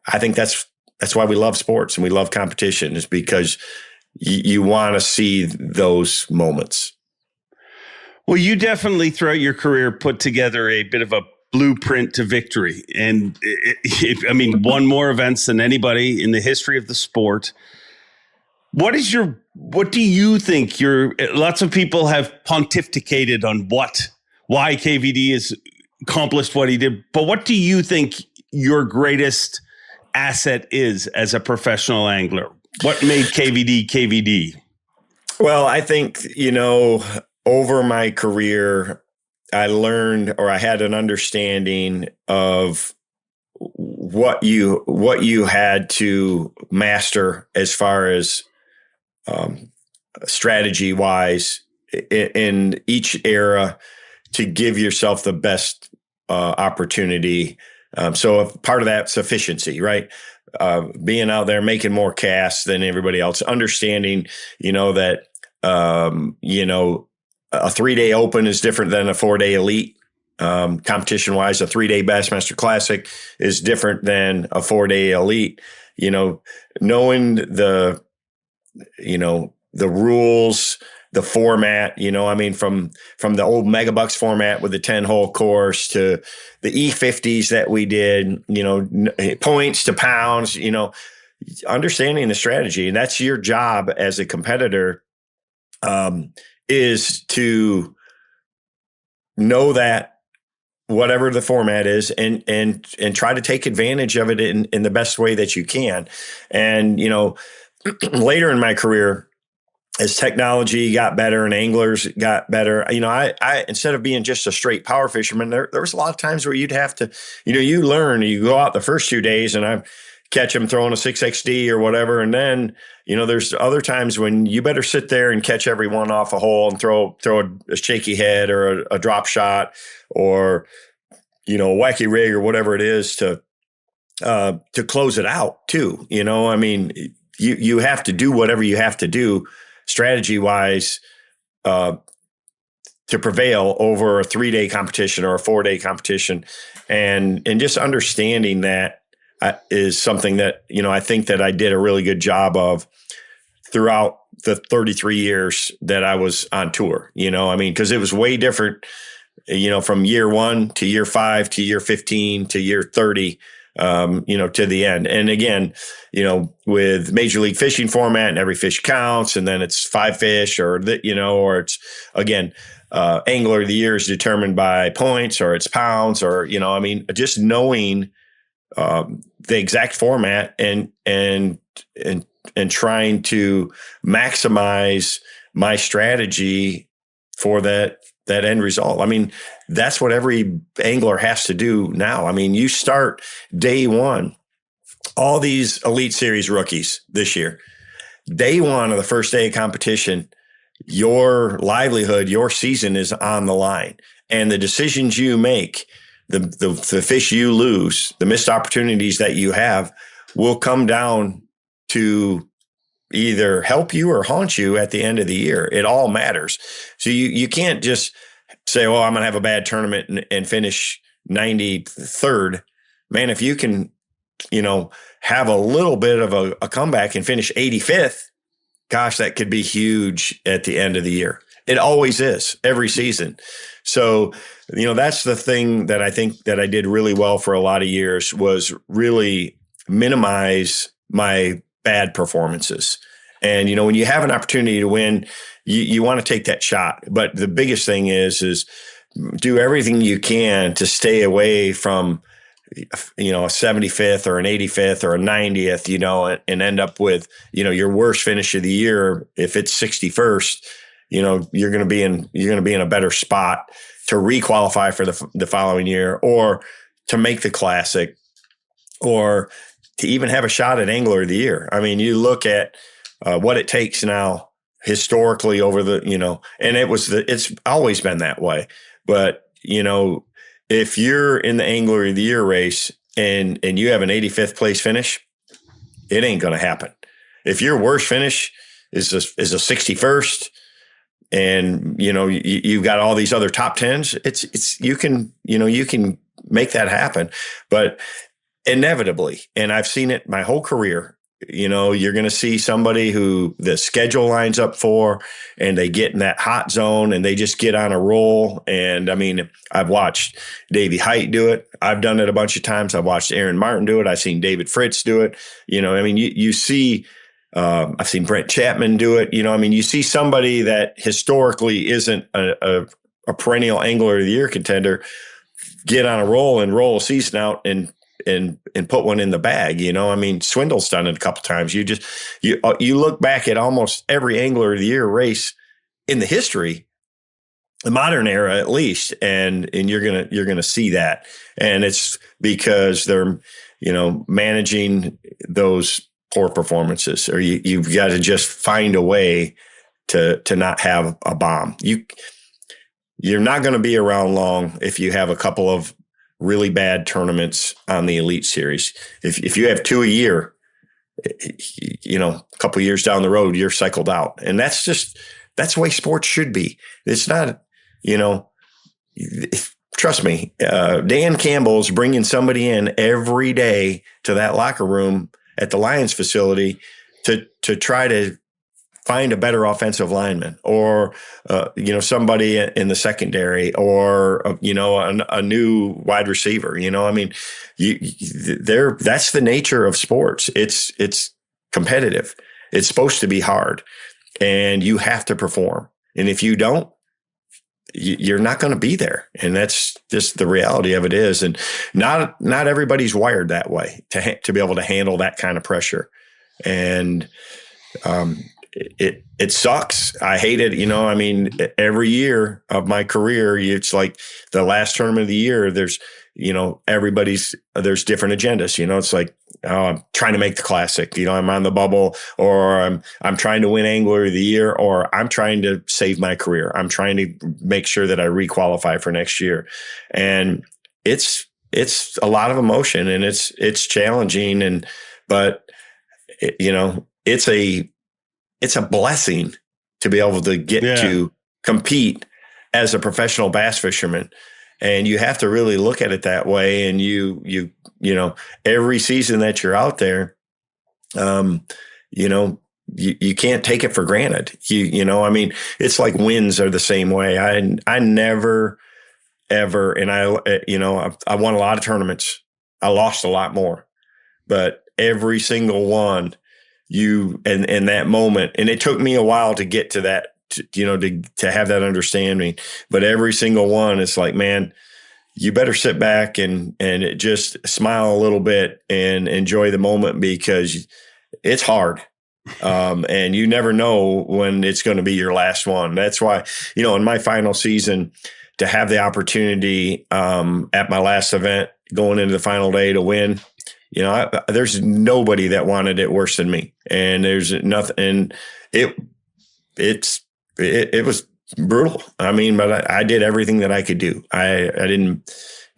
I think that's why we love sports and we love competition, is because you want to see those moments. Well, you definitely throughout your career put together a bit of a blueprint to victory. And won more events than anybody in the history of the sport. What do you think lots of people have pontificated on why KVD has accomplished what he did, but what do you think your greatest asset is as a professional angler? What made KVD KVD? Well, I think, over my career, I learned, or I had an understanding of what you had to master as far as strategy wise in each era to give yourself the best opportunity. So if part of that's efficiency, right? Being out there, making more casts than everybody else, understanding, that, a 3-day open is different than a 4-day elite. Competition wise, a 3-day Bassmaster Classic is different than a 4-day elite. Knowing the rules, the format, from the old Megabucks format with the 10-hole course to the E50s that we did, points to pounds, understanding the strategy. And that's your job as a competitor, is to know that whatever the format is and try to take advantage of it in the best way that you can. And, later in my career, as technology got better and anglers got better, I instead of being just a straight power fisherman, there was a lot of times where you'd have to, you learn, you go out the first 2 days and I catch them throwing a 6XD or whatever. And then, there's other times when you better sit there and catch everyone off a hole and throw a shaky head or a drop shot or, a wacky rig or whatever it is to close it out too. You have to do whatever you have to do strategy wise, to prevail over a 3-day competition or a 4-day competition. And just understanding that is something that, I think that I did a really good job of throughout the 33 years that I was on tour, because it was way different, from year 1 to year 5 to year 15 to year 30, to the end. And again, with Major League Fishing format and every fish counts, and then it's 5 fish or it's again, angler of the year is determined by points or it's pounds or, just knowing, the exact format and trying to maximize my strategy for that end result. That's what every angler has to do now. You start day one, all these Elite Series rookies this year, day one of the first day of competition, your livelihood, your season is on the line. And the decisions you make, the fish you lose, the missed opportunities that you have will come down to either help you or haunt you at the end of the year. It all matters. So you can't just say, oh, I'm going to have a bad tournament and finish 93rd. Man, if you can, have a little bit of a comeback and finish 85th, gosh, that could be huge at the end of the year. It always is every season. So, that's the thing that I think that I did really well for a lot of years was really minimize my bad performances. And, when you have an opportunity to win, you want to take that shot. But the biggest thing is do everything you can to stay away from, a 75th or an 85th or a 90th, and end up with, your worst finish of the year. If it's 61st, you're going to be in a better spot to requalify for the following year or to make the classic or to even have a shot at Angler of the Year. You look at what it takes now historically over the, and it's always been that way. But, if you're in the Angler of the Year race and you have an 85th place finish, it ain't going to happen. If your worst finish is a 61st and, you've got all these other top 10s, you can make that happen, but inevitably, and I've seen it my whole career, you're going to see somebody who the schedule lines up for, and they get in that hot zone and they just get on a roll. And I've watched Davey Height do it. I've done it a bunch of times. I've watched Aaron Martin do it. I've seen David Fritz do it. You see, I've seen Brent Chapman do it. You see somebody that historically isn't a perennial Angler of the Year contender get on a roll and roll a season out and put one in the bag. Swindle's done it a couple times. You look back at almost every Angler of the Year race in the history, the modern era at least, and you're gonna see that. And it's because they're managing those poor performances, or you've got to just find a way to not have a bomb. You're not going to be around long if you have a couple of really bad tournaments on the Elite Series. If you have 2 a year, a couple of years down the road, you're cycled out. And that's the way sports should be. It's not, trust me, Dan Campbell's bringing somebody in every day to that locker room at the Lions facility to try to find a better offensive lineman, or somebody in the secondary, or a new wide receiver. I mean, that's the nature of sports. It's competitive. It's supposed to be hard, and you have to perform. And if you don't, you're not going to be there. And that's just the reality of it is. And not everybody's wired that way to be able to handle that kind of pressure. And it sucks. I hate it. I mean, every year of my career, it's like the last tournament of the year, there's different agendas. It's like, I'm trying to make the classic, I'm on the bubble, or I'm trying to win Angler of the Year, or I'm trying to save my career. I'm trying to make sure that I requalify for next year. And it's a lot of emotion, and it's challenging. But it's a blessing to be able to get to compete as a professional bass fisherman. And you have to really look at it that way. And you every season that you're out there, you can't take it for granted. I mean, it's like wins are the same way. I never, ever, and I won a lot of tournaments. I lost a lot more, but every single one, in that moment, and it took me a while to get to that, to have that understanding. But every single one, it's like, man, you better sit back and just smile a little bit and enjoy the moment, because it's hard. And you never know when it's going to be your last one. That's why, in my final season, to have the opportunity at my last event going into the final day to win, there's nobody that wanted it worse than me. And there's nothing, and it was brutal. I mean, but I did everything that I could do. I didn't,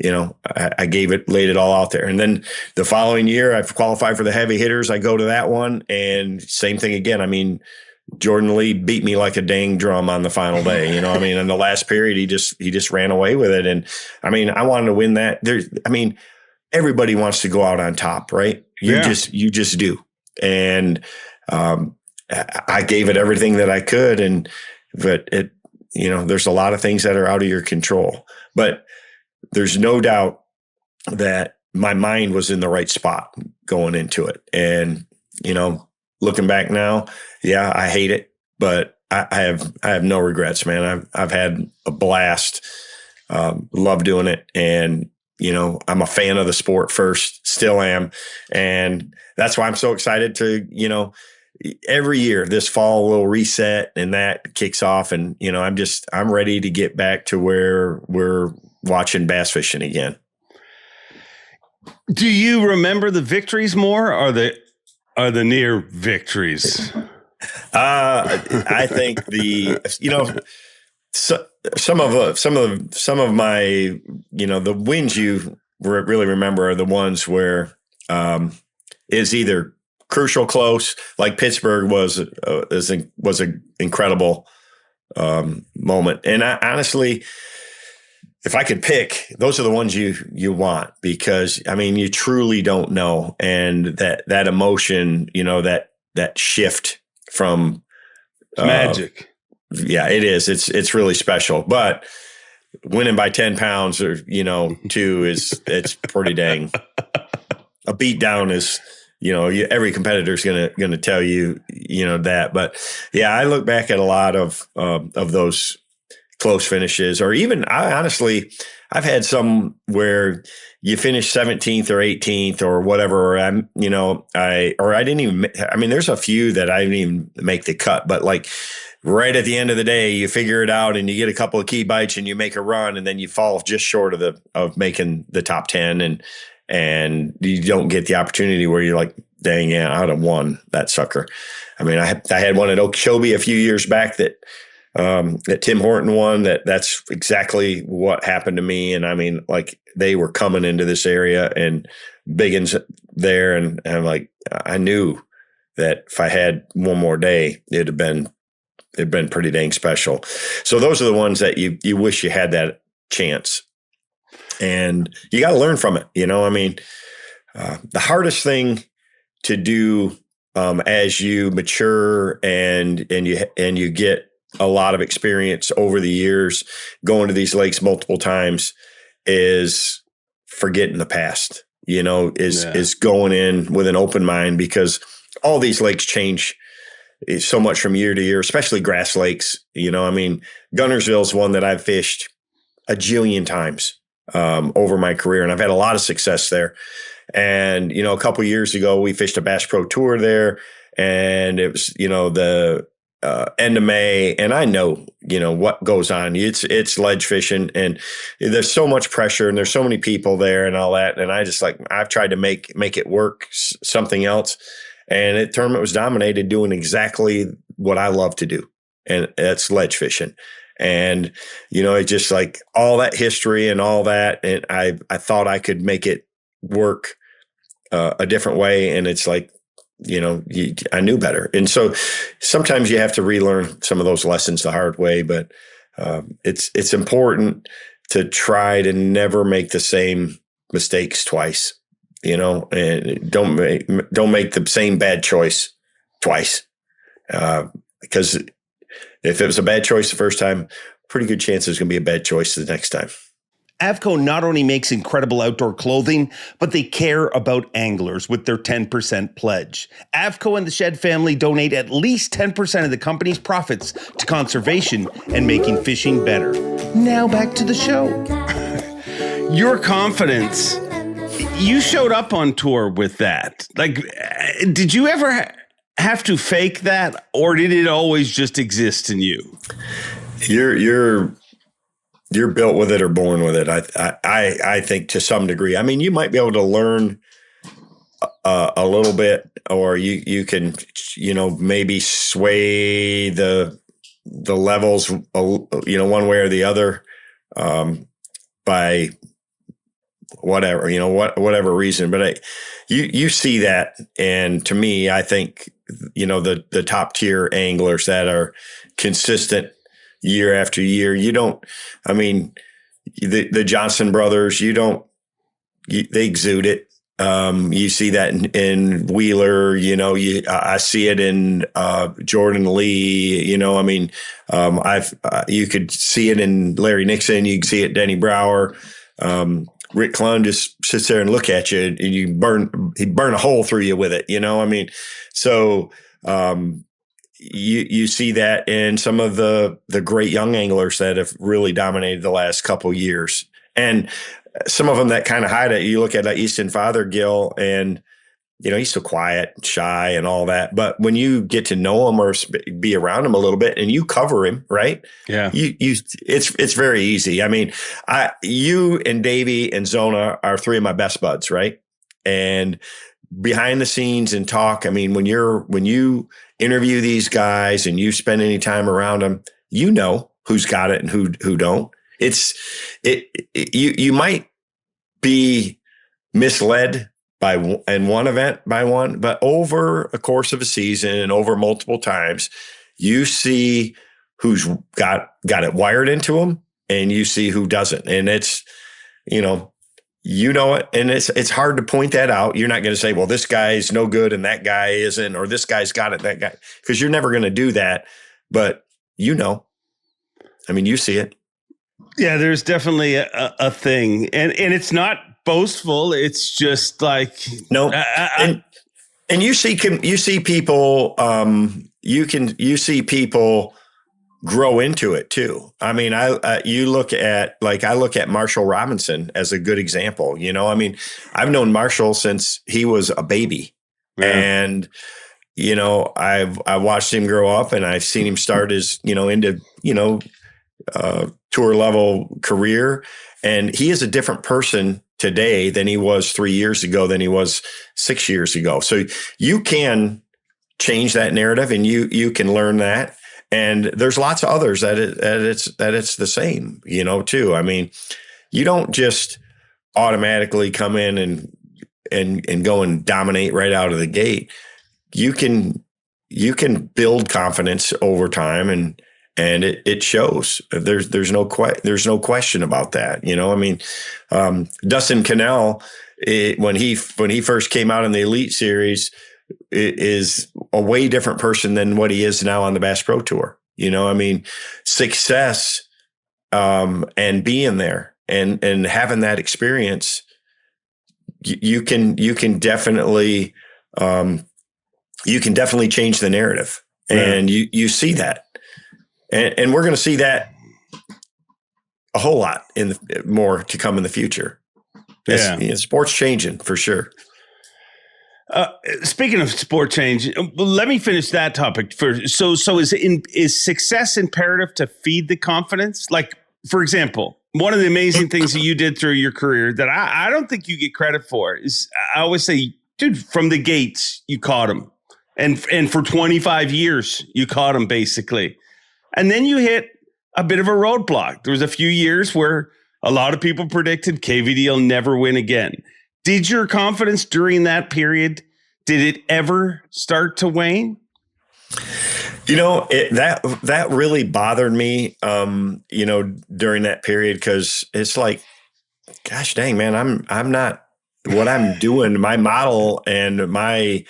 I laid it all out there. And then the following year, I've qualified for the heavy hitters. I go to that one, and same thing again. I mean, Jordan Lee beat me like a dang drum on the final day. I mean, in the last period, he just ran away with it. And I mean, I wanted to win that. Everybody wants to go out on top, right? You just do. And I gave it everything that I could, but there's a lot of things that are out of your control. But there's no doubt that my mind was in the right spot going into it. And, looking back now, I hate it, but I have no regrets, man. I've had a blast. Love doing it. And, I'm a fan of the sport first, still am. And that's why I'm so excited to, every year this fall we'll reset, and that kicks off. And, I'm ready to get back to where we're watching bass fishing again. Do you remember the victories more, or the near victories? I think some of my, the wins you really remember are the ones where is either crucial close, like Pittsburgh was an incredible moment. And I honestly, if I could pick, those are the ones you want, because I mean, you truly don't know. And that emotion, that shift from magic. Yeah, it is. It's really special. But winning by 10 pounds or, 2 it's pretty dang. A beat down is, every competitor is going to tell you, that. But yeah, I look back at a lot of those close finishes, or even I've had some where you finish 17th or 18th or whatever. I didn't even, there's a few that I didn't even make the cut, but like right at the end of the day, you figure it out and you get a couple of key bites and you make a run, and then you fall just short of making the top 10, and you don't get the opportunity where you're like, dang, yeah, I'd have won that sucker. I mean, I had one at Okeechobee a few years back that Tim Horton won. That's exactly what happened to me. And I mean, like, they were coming into this area and Biggins there. And I'm like, I knew that if I had one more day, it'd been pretty dang special. So those are the ones that you wish you had that chance, and you got to learn from it. The hardest thing to do as you mature and you get a lot of experience over the years going to these lakes multiple times, is forgetting the past, is going in with an open mind, because all these lakes change so much from year to year, especially grass lakes. Gunnersville's one that I've fished a jillion times over my career, and I've had a lot of success there. And, a couple of years ago, we fished a Bass Pro Tour there, and it was, the end of May, and I know, what goes on. It's ledge fishing, and there's so much pressure, and there's so many people there and all that. And I've tried to make it work something else. And the tournament was dominated doing exactly what I love to do, and that's ledge fishing. And, it just like all that history and all that. And I thought I could make it work a different way. And it's like, I knew better. And so sometimes you have to relearn some of those lessons the hard way, but it's important to try to never make the same mistakes twice, and don't make the same bad choice twice. Because if it was a bad choice the first time, pretty good chance there's going to be a bad choice the next time. Avco not only makes incredible outdoor clothing, but they care about anglers with their 10% pledge. Avco and the Shed family donate at least 10% of the company's profits to conservation and making fishing better. Now back to the show. Your confidence. You showed up on tour with that. Like, did you ever have to fake that, or did it always just exist in you? You're built with it or born with it. I think to some degree. I mean, you might be able to learn a little bit, or you can, maybe sway the levels, one way or the other, by whatever, whatever reason. But you see that. And to me, I think, the top tier anglers that are consistent year after year, the Johnson brothers, they exude it. You see that in Wheeler, I see it in Jordan Lee, you could see it in Larry Nixon. You can see it Denny Brower. Rick Clun just sits there and look at you, and he'd burn a hole through you with it. So, you see that in some of the great young anglers that have really dominated the last couple years, and some of them that kind of hide it. You look at Easton Fothergill, and he's so quiet, shy, and all that. But when you get to know him or be around him a little bit, and you cover him, right? Yeah, it's very easy. I mean, you and Davey and Zona are three of my best buds, right? And behind the scenes and talk. I mean, when you interview these guys and you spend any time around them, who's got it and who don't. You might be misled in one event by one, but over a course of a season and over multiple times, you see who's got it wired into them, and you see who doesn't. And it's, it, and it's hard to point that out. You're not going to say, well, this guy's no good and that guy isn't, or this guy's got it, that guy, because you're never going to do that. But you see it. Yeah, there's definitely a thing, and it's not boastful. It's just like no, and you see people. You see people grow into it too. I mean, I look at Marshall Robinson as a good example. I've known Marshall since he was a baby, and I've watched him grow up, and I've seen him start his into tour level career, and he is a different person today than he was 3 years ago, than he was 6 years ago. So you can change that narrative, and you can learn that. And there's lots of others that it's the same, too. I mean, you don't just automatically come in and go and dominate right out of the gate. You can build confidence over time, and it shows. There's no question about that. Dustin Cannell, when he first came out in the Elite Series, is a way different person than what he is now on the Bass Pro Tour. I mean, success and being there and having that experience, you can definitely change the narrative, and you see that, and we're going to see that a whole lot more to come in the future. Sports changing for sure. Speaking of sport change, let me finish that topic first. So is success imperative to feed the confidence? Like, for example, one of the amazing things that you did through your career that I don't think you get credit for is, I always say, dude, from the gates, you caught him. And for 25 years, you caught him basically. And then you hit a bit of a roadblock. There was a few years where a lot of people predicted KVD will never win again. Did your confidence during that period, did it ever start to wane? That really bothered me, during that period, because it's like, gosh dang, man, I'm not what I'm doing. My model and my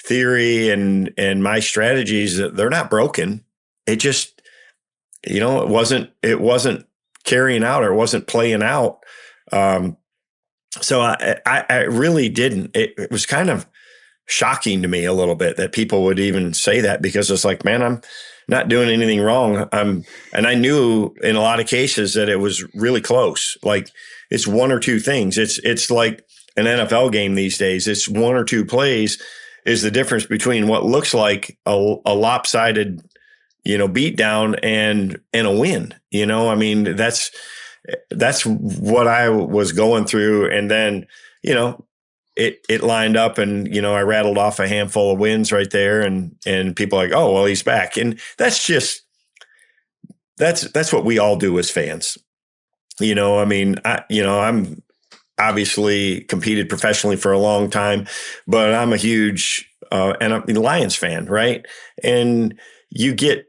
theory and my strategies, they're not broken. It just, it wasn't carrying out, or it wasn't playing out. So I really didn't. It was kind of shocking to me a little bit that people would even say that, because it's like, man, I'm not doing anything wrong. And I knew in a lot of cases that it was really close. Like, it's one or two things. It's like an NFL game these days. It's one or two plays is the difference between what looks like a lopsided, beat down and a win. I mean, that's what I was going through. And then, it lined up, and, I rattled off a handful of wins right there, and people are like, oh, well, he's back. And that's what we all do as fans. I mean, I'm obviously competed professionally for a long time, but I'm a huge, and I'm a Lions fan. Right. And you get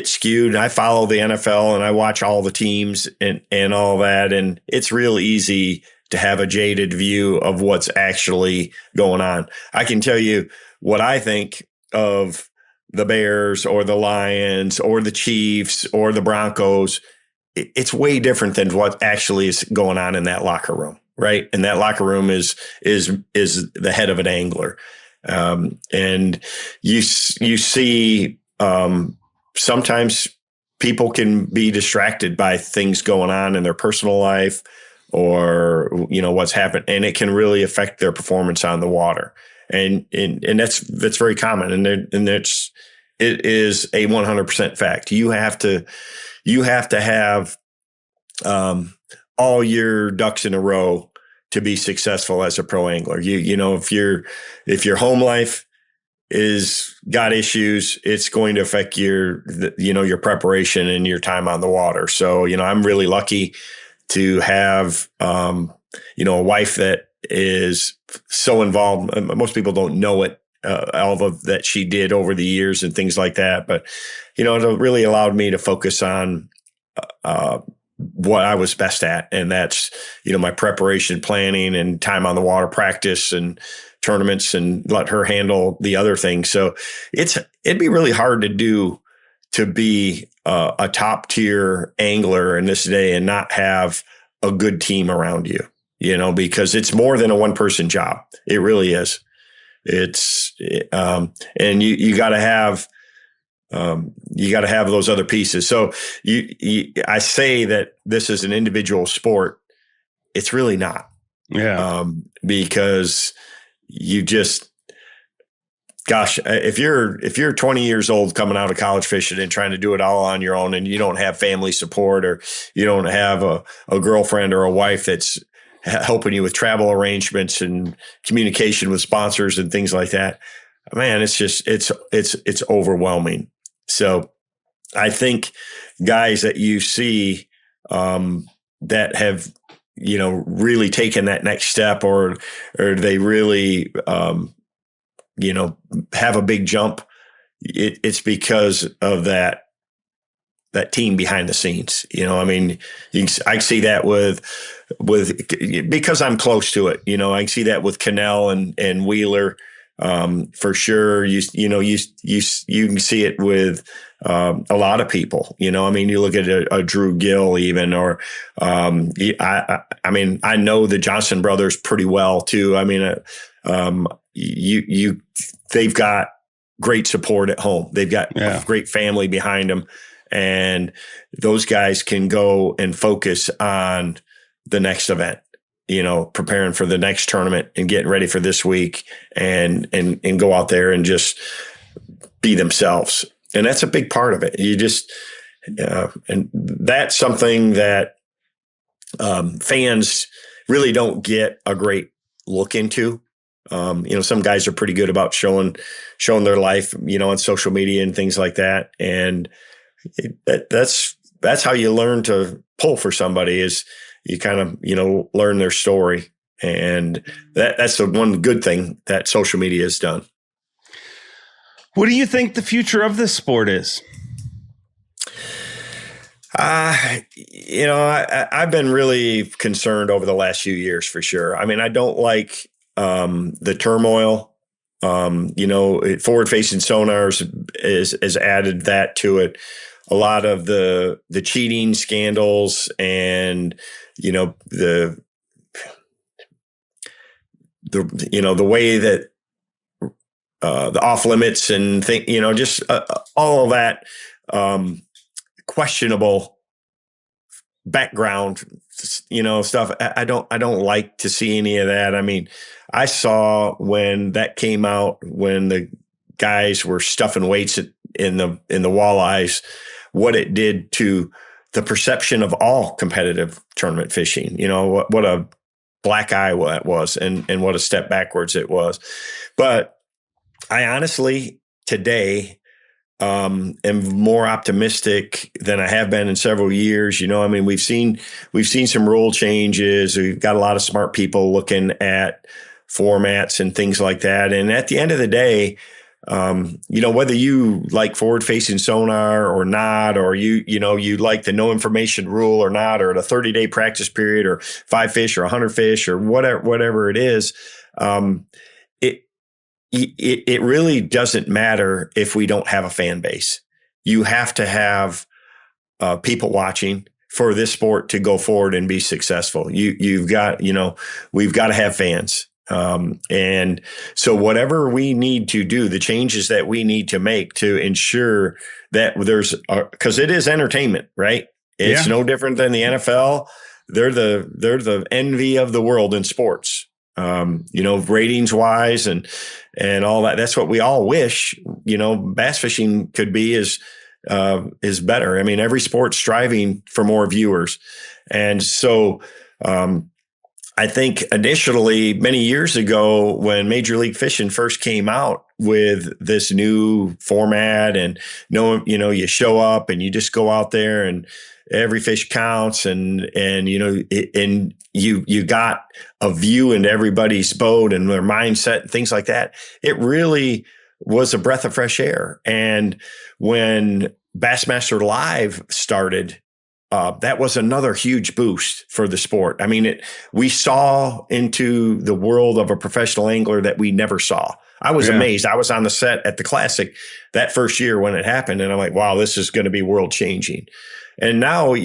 skewed. I follow the NFL and I watch all the teams and all that. And it's real easy to have a jaded view of what's actually going on. I can tell you what I think of the Bears or the Lions or the Chiefs or the Broncos. It's way different than what actually is going on in that locker room. Right. And that locker room is the head of an angler. And you see, sometimes people can be distracted by things going on in their personal life, or, what's happened, and it can really affect their performance on the water. And that's very common. And it is a 100% fact. You have to have, all your ducks in a row to be successful as a pro angler. If your home life is got issues, it's going to affect your preparation and your time on the water. So, I'm really lucky to have, a wife that is so involved. Most people don't know it, all of that she did over the years and things like that. But, it really allowed me to focus on, what I was best at. And that's, my preparation, planning, and time on the water, practice and tournaments, and let her handle the other things. So it'd be really hard to be a top tier angler in this day and not have a good team around you, because it's more than a one person job. It really is. And you got to have, those other pieces. So I say that this is an individual sport. It's really not. Yeah. Because you just, gosh, if you're 20 years old coming out of college fishing and trying to do it all on your own, and you don't have family support, or you don't have a girlfriend or a wife that's helping you with travel arrangements and communication with sponsors and things like that, man, it's just, it's overwhelming. So I think guys that you see, that have, really taken that next step, or they really, have a big jump, it's because of that team behind the scenes. I mean, I see that with because I'm close to it. I see that with Cannell and Wheeler. for sure. You can see it with a lot of people. You look at a Drew Gill even, or I know the Johnson brothers pretty well too. They've got great support at home. They've got a great family behind them, and those guys can go and focus on the next event, preparing for the next tournament and getting ready for this week, and go out there and just be themselves. And that's a big part of it. And that's something that fans really don't get a great look into. Some guys are pretty good about showing their life, on social media and things like that. And that's how you learn to pull for somebody, is you kind of, learn their story. And that's the one good thing that social media has done. What do you think the future of this sport is? I've been really concerned over the last few years, for sure. I don't like the turmoil. Forward-facing sonars is added that to it. A lot of the cheating scandals, and the way that the off limits and just all of that questionable background, stuff. I don't like to see any of that. I saw when that came out, when the guys were stuffing weights in the walleyes, what it did to the perception of all competitive tournament fishing. What a black eye that was, and what a step backwards it was. But I honestly today am more optimistic than I have been in several years. We've seen some rule changes. We've got a lot of smart people looking at formats and things like that. And at the end of the day, whether you like forward-facing sonar or not, or you like the no information rule or not, or the 30-day practice period, or 5 fish or 100 fish, or whatever it is, it really doesn't matter if we don't have a fan base. You have to have people watching for this sport to go forward and be successful. We've got to have fans. And so whatever we need to do, the changes that we need to make to ensure that because it is entertainment, right? It's no different than the NFL. They're the envy of the world in sports, ratings wise and all that. That's what we all wish, bass fishing could be is better. Every sport's striving for more viewers. And so, I think initially, many years ago, when Major League Fishing first came out with this new format, and you show up and you just go out there and every fish counts, and you got a view into everybody's boat and their mindset and things like that. It really was a breath of fresh air. And when Bassmaster Live started, that was another huge boost for the sport. We saw into the world of a professional angler that we never saw. I was amazed. I was on the set at the Classic that first year when it happened, and I'm like, wow, this is going to be world changing. And now,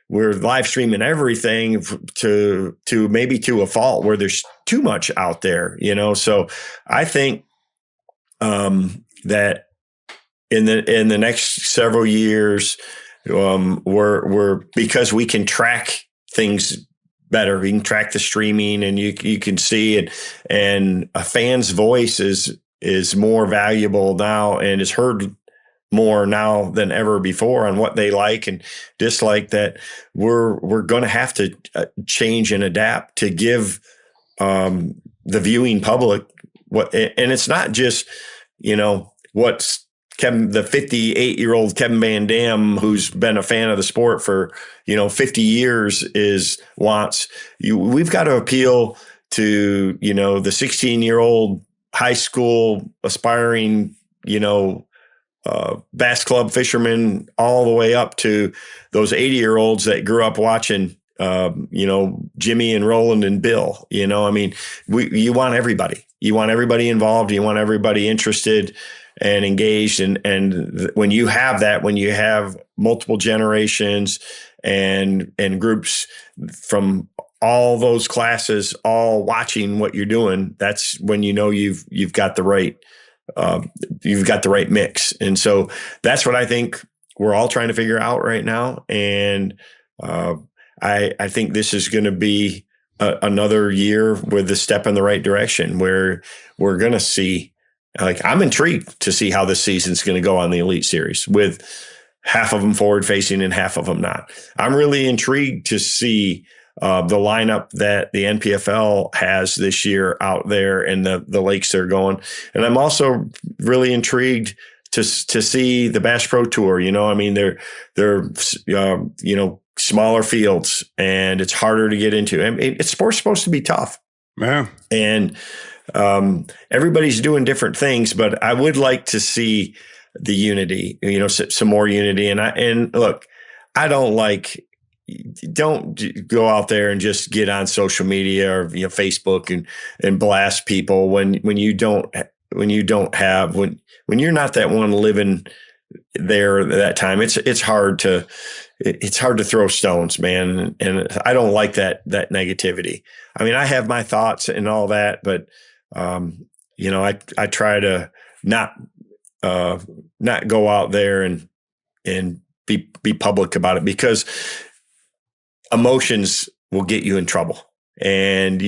we're live streaming everything to maybe to a fault where there's too much out there, So I think that in the next several years, we're because we can track things better. We can track the streaming, and you can see it, and a fan's voice is more valuable now and is heard more now than ever before on what they like and dislike. That we're going to have to change and adapt to give the viewing public what, and it's not just what's the 58-year-old Kevin VanDam, who's been a fan of the sport for 50 years, wants. We've got to appeal to the 16-year-old high school aspiring bass club fishermen, all the way up to those 80-year-olds that grew up watching Jimmy and Roland and Bill. I mean, you want everybody. You want everybody involved. You want everybody interested and engaged. And when you have that, when you have multiple generations and groups from all those classes all watching what you're doing, that's when you've got the right mix. And so that's what I think we're all trying to figure out right now. And I think this is going to be another year with a step in the right direction, where we're going to see, I'm intrigued to see how this season's going to go on the Elite Series, with half of them forward facing and half of them not. I'm really intrigued to see the lineup that the NPFL has this year out there and the lakes they're going. And I'm also really intrigued to see the Bass Pro Tour. I mean, they're smaller fields, and it's harder to get into. I mean, sport's supposed to be tough. Yeah. And everybody's doing different things, but I would like to see the unity, some more unity. And look, don't go out there and just get on social media or Facebook and blast people when you're not that one living there at that time. It's hard to throw stones, man. And I don't like that negativity. I mean, I have my thoughts and all that, but I try to not go out there and be public about it, because emotions will get you in trouble. And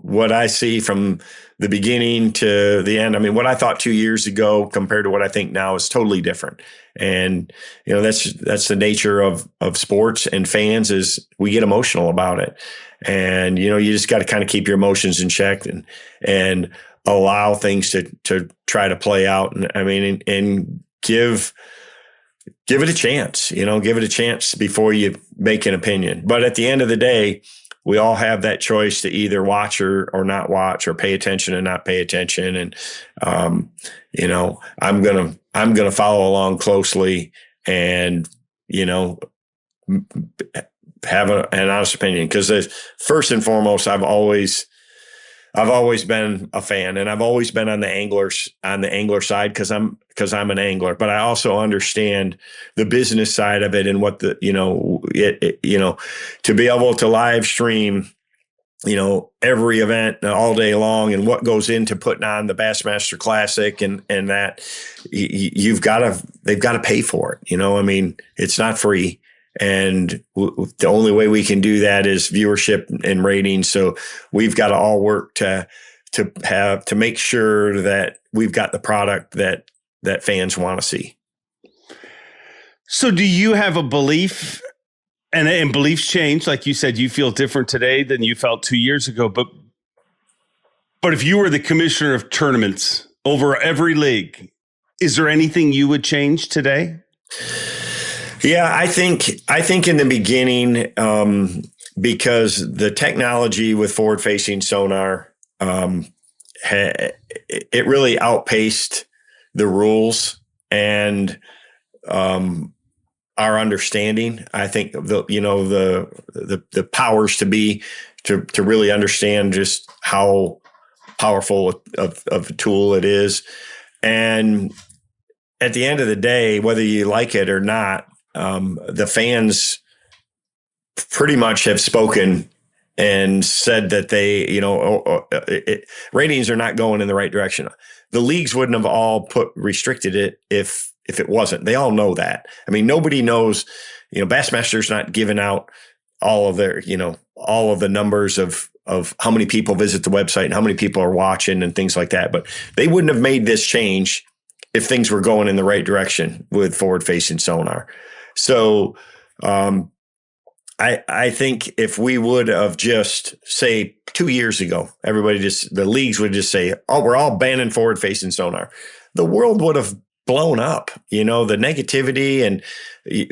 what I see from the beginning to the end, I mean, what I thought 2 years ago compared to what I think now is totally different. And that's the nature of sports and fans, is we get emotional about it. And you just got to kind of keep your emotions in check and allow things to try to play out. And I mean, and give it a chance. Give it a chance before you make an opinion. But at the end of the day, we all have that choice to either watch or not watch, or pay attention and not pay attention. And I'm gonna follow along closely and have an honest opinion, because first and foremost, I've always been a fan, and I've always been on the angler side, because I'm an angler. But I also understand the business side of it, and what to be able to live stream, every event all day long, and what goes into putting on the Bassmaster Classic, and that they've got to pay for it. I mean, it's not free. And the only way we can do that is viewership and ratings. So we've got to all work to make sure that we've got the product that fans want to see. So do you have a belief, and beliefs change? Like you said, you feel different today than you felt 2 years ago. But if you were the commissioner of tournaments over every league, is there anything you would change today? Yeah, I think in the beginning, because the technology with forward-facing sonar, it really outpaced the rules and our understanding. I think the powers to really understand just how powerful of a tool it is. And at the end of the day, whether you like it or not, the fans pretty much have spoken and said that they, ratings are not going in the right direction. The leagues wouldn't have all restricted it if it wasn't. They all know that. I mean, nobody knows, Bassmaster's not giving out all of their, all of the numbers of how many people visit the website and how many people are watching and things like that. But they wouldn't have made this change if things were going in the right direction with forward-facing sonar. So I think if we would have just, say, 2 years ago, the leagues would just say, oh, we're all banning forward-facing sonar. The world would have blown up, the negativity, and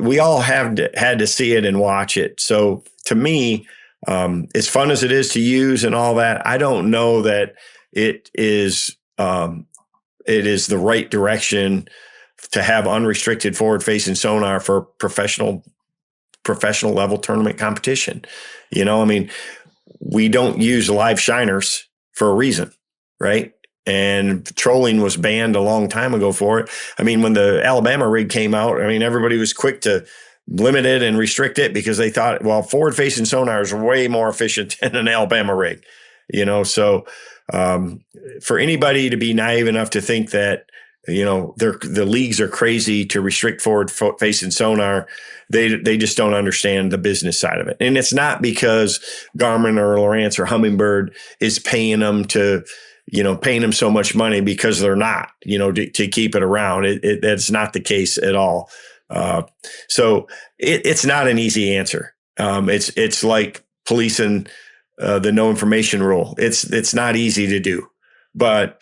we all had to see it and watch it. So to me, as fun as it is to use and all that, I don't know that it is the right direction to have unrestricted forward-facing sonar for professional level tournament competition. I mean, we don't use live shiners for a reason, right? And trolling was banned a long time ago for it. I mean, when the Alabama rig came out, I mean, everybody was quick to limit it and restrict it because they thought, well, forward-facing sonar is way more efficient than an Alabama rig, So for anybody to be naive enough to think that, the leagues are crazy to restrict forward-facing sonar, they just don't understand the business side of it. And it's not because Garmin or Lowrance or Humminbird is paying them so much money, because they're not, to keep it around. That's not the case at all. So it's not an easy answer. It's like policing the no information rule. It's not easy to do, but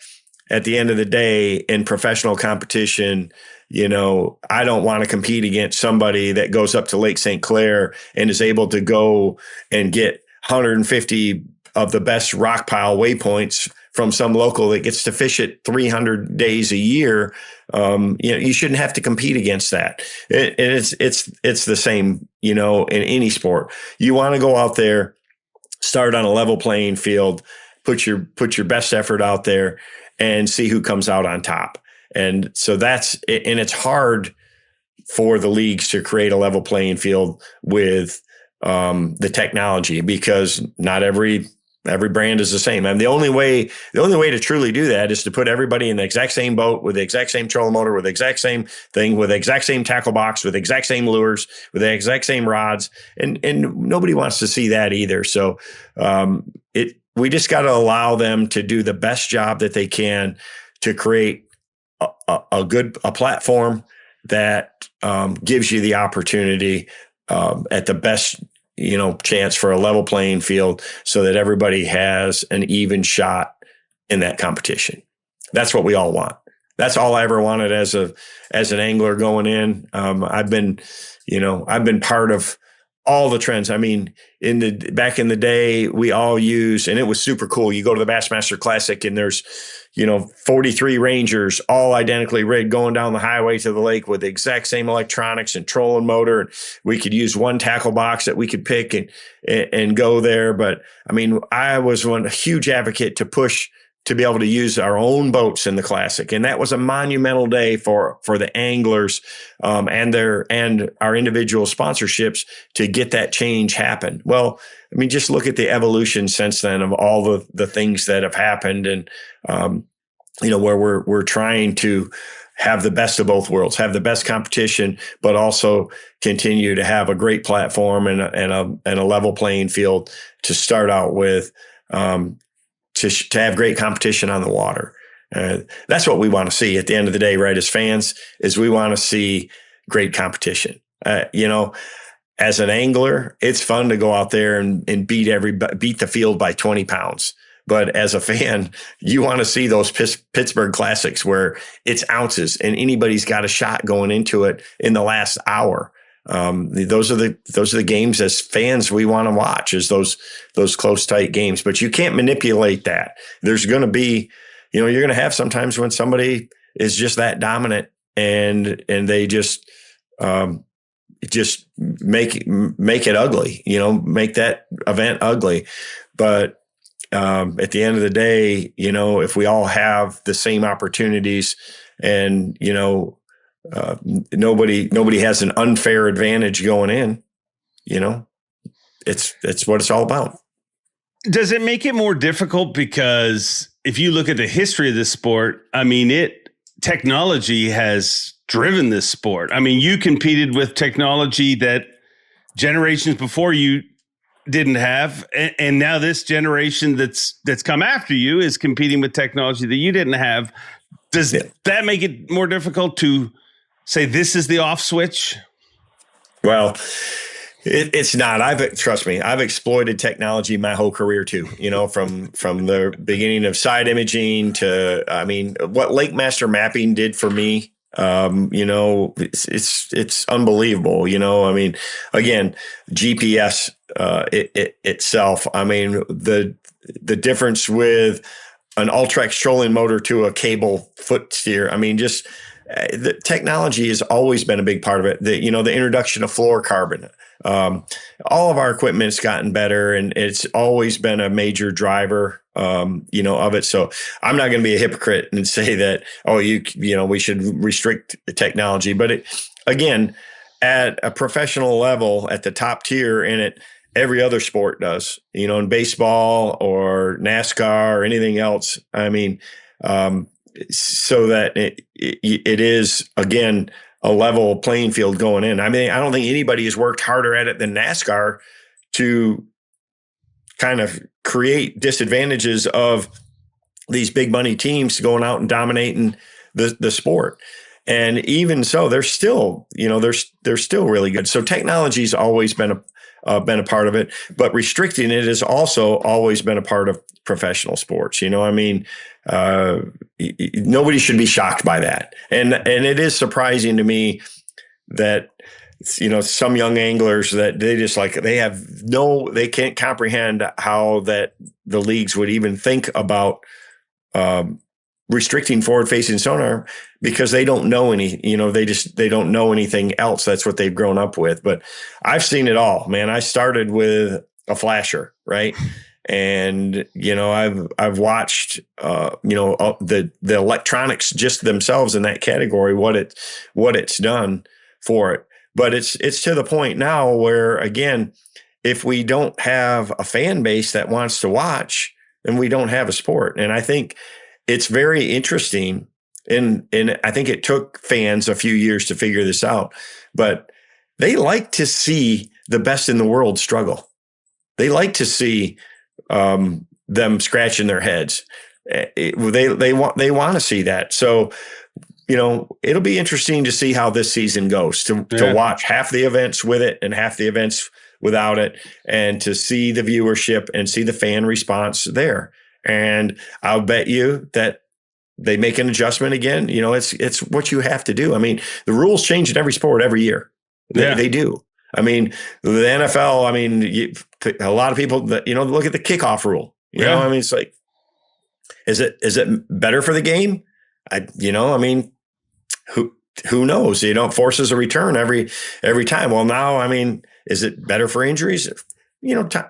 at the end of the day, in professional competition, I don't want to compete against somebody that goes up to Lake St. Clair and is able to go and get 150 of the best rock pile waypoints from some local that gets to fish it 300 days a year. You shouldn't have to compete against that. It's the same, in any sport. You want to go out there, start on a level playing field, put your best effort out there, and see who comes out on top. And so it's hard for the leagues to create a level playing field with the technology, because not every brand is the same. And the only way to truly do that is to put everybody in the exact same boat with the exact same trolling motor, with the exact same thing, with the exact same tackle box, with the exact same lures, with the exact same rods. And nobody wants to see that either. So we just got to allow them to do the best job that they can to create a platform that gives you the opportunity at the best chance for a level playing field, so that everybody has an even shot in that competition. That's what we all want. That's all I ever wanted as an angler going in. I've been part of all the trends. I mean, back in the day, we all used, and it was super cool. You go to the Bassmaster Classic and there's, 43 Rangers, all identically rigged, going down the highway to the lake with the exact same electronics and trolling motor. And we could use one tackle box that we could pick and go there. But I mean, I was a huge advocate to push to be able to use our own boats in the Classic. And that was a monumental day for the anglers and our individual sponsorships to get that change happen. Well, I mean, just look at the evolution since then of all the things that have happened, and where we're trying to have the best of both worlds, have the best competition, but also continue to have a great platform and a level playing field to start out with, to have great competition on the water. That's what we want to see at the end of the day, right? As fans, is we want to see great competition. As an angler, it's fun to go out there and beat the field by 20 pounds. But as a fan, you want to see those Pittsburgh Classics where it's ounces and anybody's got a shot going into it in the last hour. Those are the games as fans we want to watch, is those close, tight games. But you can't manipulate that. There's going to be, you're going to have sometimes when somebody is just that dominant and they just make it ugly, make that event ugly. But at the end of the day, if we all have the same opportunities and, nobody has an unfair advantage going in, it's what it's all about. Does it make it more difficult? Because if you look at the history of this sport, I mean, technology has driven this sport. I mean, you competed with technology that generations before you didn't have, and now this generation that's come after you is competing with technology that you didn't have. Does that make it more difficult to say this is the off switch? Well, it's not. Trust me, I've exploited technology my whole career too. From the beginning of side imaging to, I mean, what Lake Master mapping did for me. It's unbelievable. I mean, again, GPS itself. I mean, the difference with an Ultrex trolling motor to a cable foot steer. I mean, just the technology has always been a big part of it. The introduction of fluorocarbon. All of our equipment's gotten better, and it's always been a major driver, of it. So I'm not going to be a hypocrite and say that, we should restrict the technology. But again, at a professional level, at the top tier, and every other sport does, in baseball or NASCAR or anything else. I mean, so that it is, again, a level playing field going in. I mean, I don't think anybody has worked harder at it than NASCAR to kind of create disadvantages of these big money teams going out and dominating the sport. And even so, they're still, they're still really good. So technology's always been a part of it, but restricting it has also always been a part of professional sports. Nobody should be shocked by that. And it is surprising to me that, some young anglers that they can't comprehend how that the leagues would even think about, restricting forward facing sonar, because they don't know they don't know anything else. That's what they've grown up with. But I've seen it all, man. I started with a flasher, right? And, I've watched, the electronics just themselves in that category, what it's done for it. But it's to the point now where, again, if we don't have a fan base that wants to watch, then we don't have a sport. And I think it's very interesting. And I think it took fans a few years to figure this out, but they like to see the best in the world struggle. They like to see them scratching their heads. They want to see that. So, it'll be interesting to see how this season goes, to watch half the events with it and half the events without it, and to see the viewership and see the fan response there. And I'll bet you that they make an adjustment again. It's what you have to do. I mean, the rules change in every sport every year. They do. I mean, the NFL, a lot of people that, look at the kickoff rule. It's like, is it better for the game? Who knows? It forces a return every time. Well, now, is it better for injuries?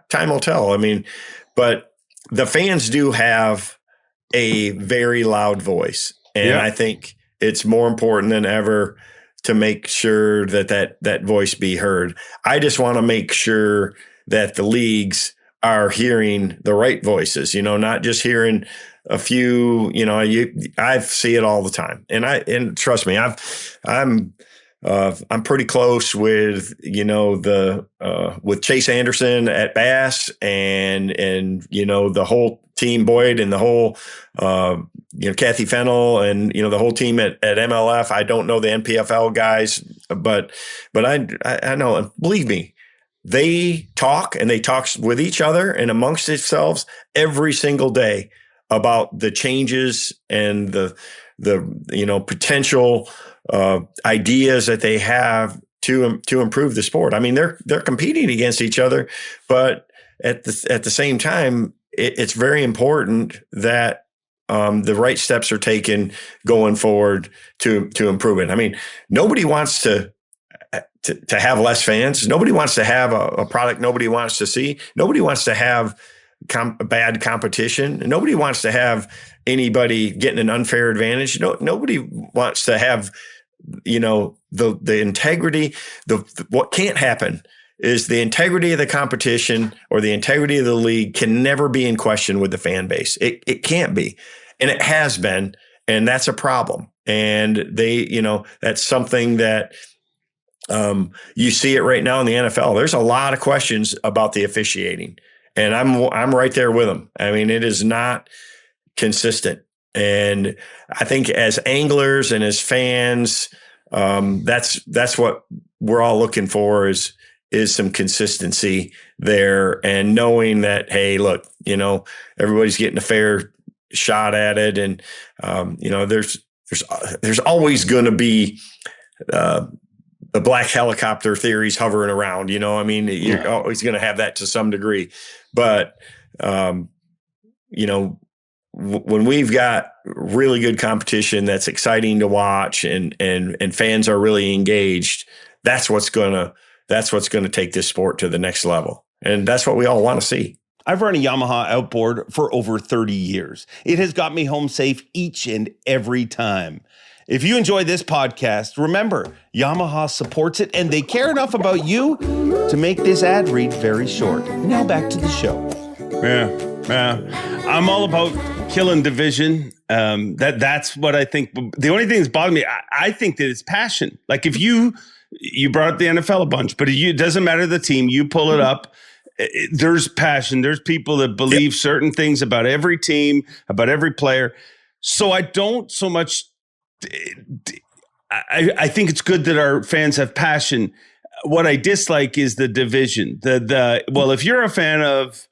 Time will tell. But the fans do have a very loud voice. And I think it's more important than ever to make sure that voice be heard. I just want to make sure that the leagues are hearing the right voices, not just hearing a few, I see it all the time. And trust me, I'm pretty close with, with Chase Anderson at Bass and the whole team, Boyd, and the whole, Kathy Fennell and, the whole team at MLF. I don't know the NPFL guys, but I know, and believe me, they talk with each other and amongst themselves every single day about the changes and the potential ideas that they have to improve the sport. They're competing against each other, but at the same time, it's very important that the right steps are taken going forward to improve it. Nobody wants to have less fans. Nobody wants to have a product nobody wants to see. Nobody wants to have bad competition. Nobody wants to have anybody getting an unfair advantage. Nobody wants to have, the integrity. What can't happen is the integrity of the competition or the integrity of the league can never be in question with the fan base. It can't be, and it has been, and that's a problem. And that's something that you see it right now in the NFL. There's a lot of questions about the officiating. And I'm right there with them. It is not consistent. And I think as anglers and as fans, that's what we're all looking for is some consistency there, and knowing that, hey, look, everybody's getting a fair shot at it. And, there's always going to be, the black helicopter theories hovering around, you're always going to have that to some degree, but, when we've got really good competition that's exciting to watch and fans are really engaged, that's what's going to take this sport to the next level. And that's what we all want to see. I've run a Yamaha outboard for over 30 years. It has got me home safe each and every time. If you enjoy this podcast, remember, Yamaha supports it and they care enough about you to make this ad read very short. Now back to the show. Yeah. I'm all about killing division. That's what I think. The only thing that's bothering me, I think that it's passion. Like if you brought up the NFL a bunch, but it doesn't matter the team, you pull it up. There's passion. There's people that believe certain things about every team, about every player. So I don't so much. I think it's good that our fans have passion. What I dislike is the division. Well, if you're a fan of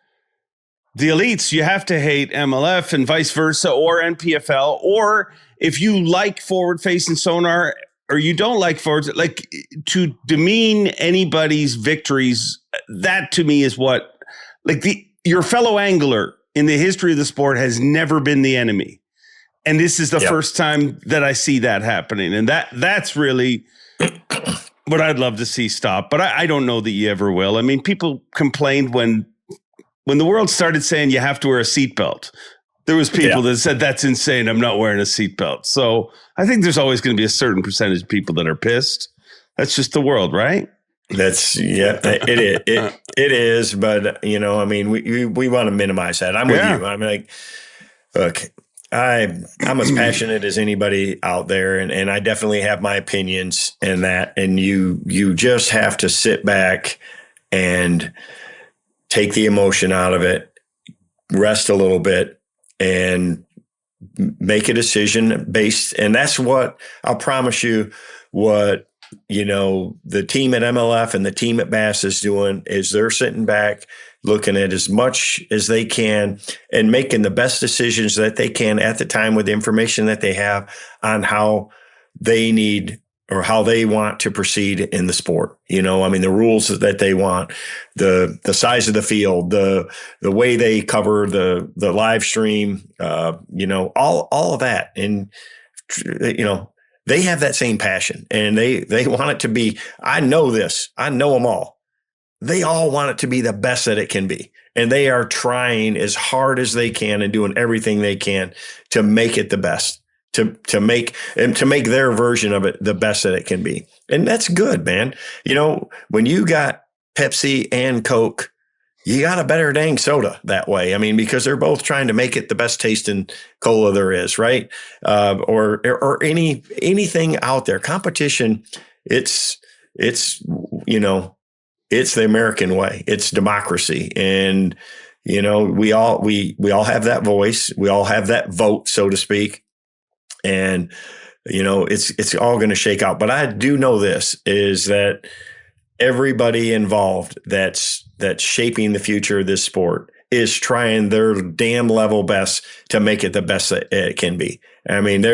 the elites, you have to hate MLF and vice versa, or NPFL, or if you like forward-facing sonar or you don't like forwards, like to demean anybody's victories. That to me is what, like your fellow angler in the history of the sport has never been the enemy. And this is the first time that I see that happening. And that's really what I'd love to see stop. But I don't know that you ever will. I mean, people complained when the world started saying you have to wear a seatbelt. There was people that said, that's insane, I'm not wearing a seatbelt. So I think there's always going to be a certain percentage of people that are pissed. That's just the world, right? It is. But, I mean, we want to minimize that. I'm with you. I'm like, look, I'm as passionate as anybody out there, and I definitely have my opinions in that. And you just have to sit back and take the emotion out of it, rest a little bit, and make a decision based. And that's what I'll promise you what, the team at MLF and the team at Bass is doing is they're sitting back, looking at as much as they can and making the best decisions that they can at the time with the information that they have on how they need or how they want to proceed in the sport. I mean, the rules that they want, the size of the field, the way they cover the live stream, all of that. And, they have that same passion and they want it to be, I know this, I know them all. They all want it to be the best that it can be. And they are trying as hard as they can and doing everything they can to make it the best. To make their version of it the best that it can be. And that's good, man. When you got Pepsi and Coke, you got a better dang soda that way. I mean, because they're both trying to make it the best tasting cola there is, right? Or anything out there. Competition, it's the American way. It's democracy. And, we all have that voice. We all have that vote, so to speak. And, it's all going to shake out. But I do know this is that everybody involved that's shaping the future of this sport is trying their damn level best to make it the best that it can be. I mean,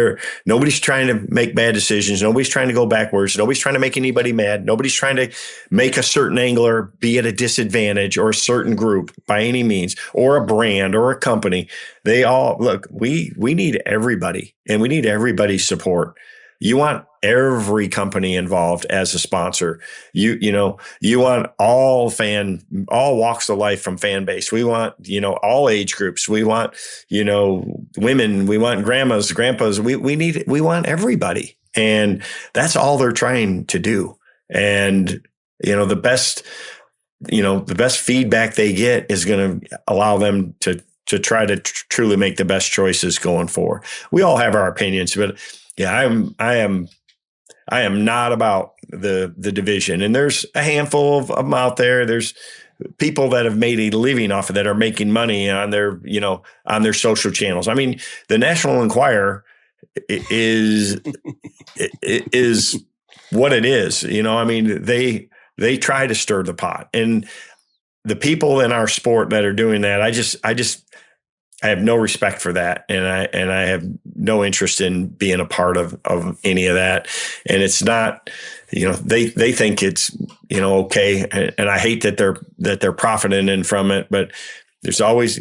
nobody's trying to make bad decisions. Nobody's trying to go backwards. Nobody's trying to make anybody mad. Nobody's trying to make a certain angler be at a disadvantage or a certain group by any means, or a brand or a company. They all look, we need everybody and we need everybody's support. You want every company involved as a sponsor. You want all walks of life from fan base. We want, all age groups. We want, women. We want grandmas, grandpas. We want everybody. And that's all they're trying to do. And, the best feedback they get is going to allow them to try to truly make the best choices going forward. We all have our opinions, but yeah, I am not about the division. And there's a handful of them out there. There's people that have made a living off of that are making money on their social channels. I mean, the National Enquirer is what it is. I mean, they try to stir the pot, and the people in our sport that are doing that, I have no respect for that. And I have no interest in being a part of any of that. And it's not, they think it's, okay. And I hate that they're profiting in from it, but there's always,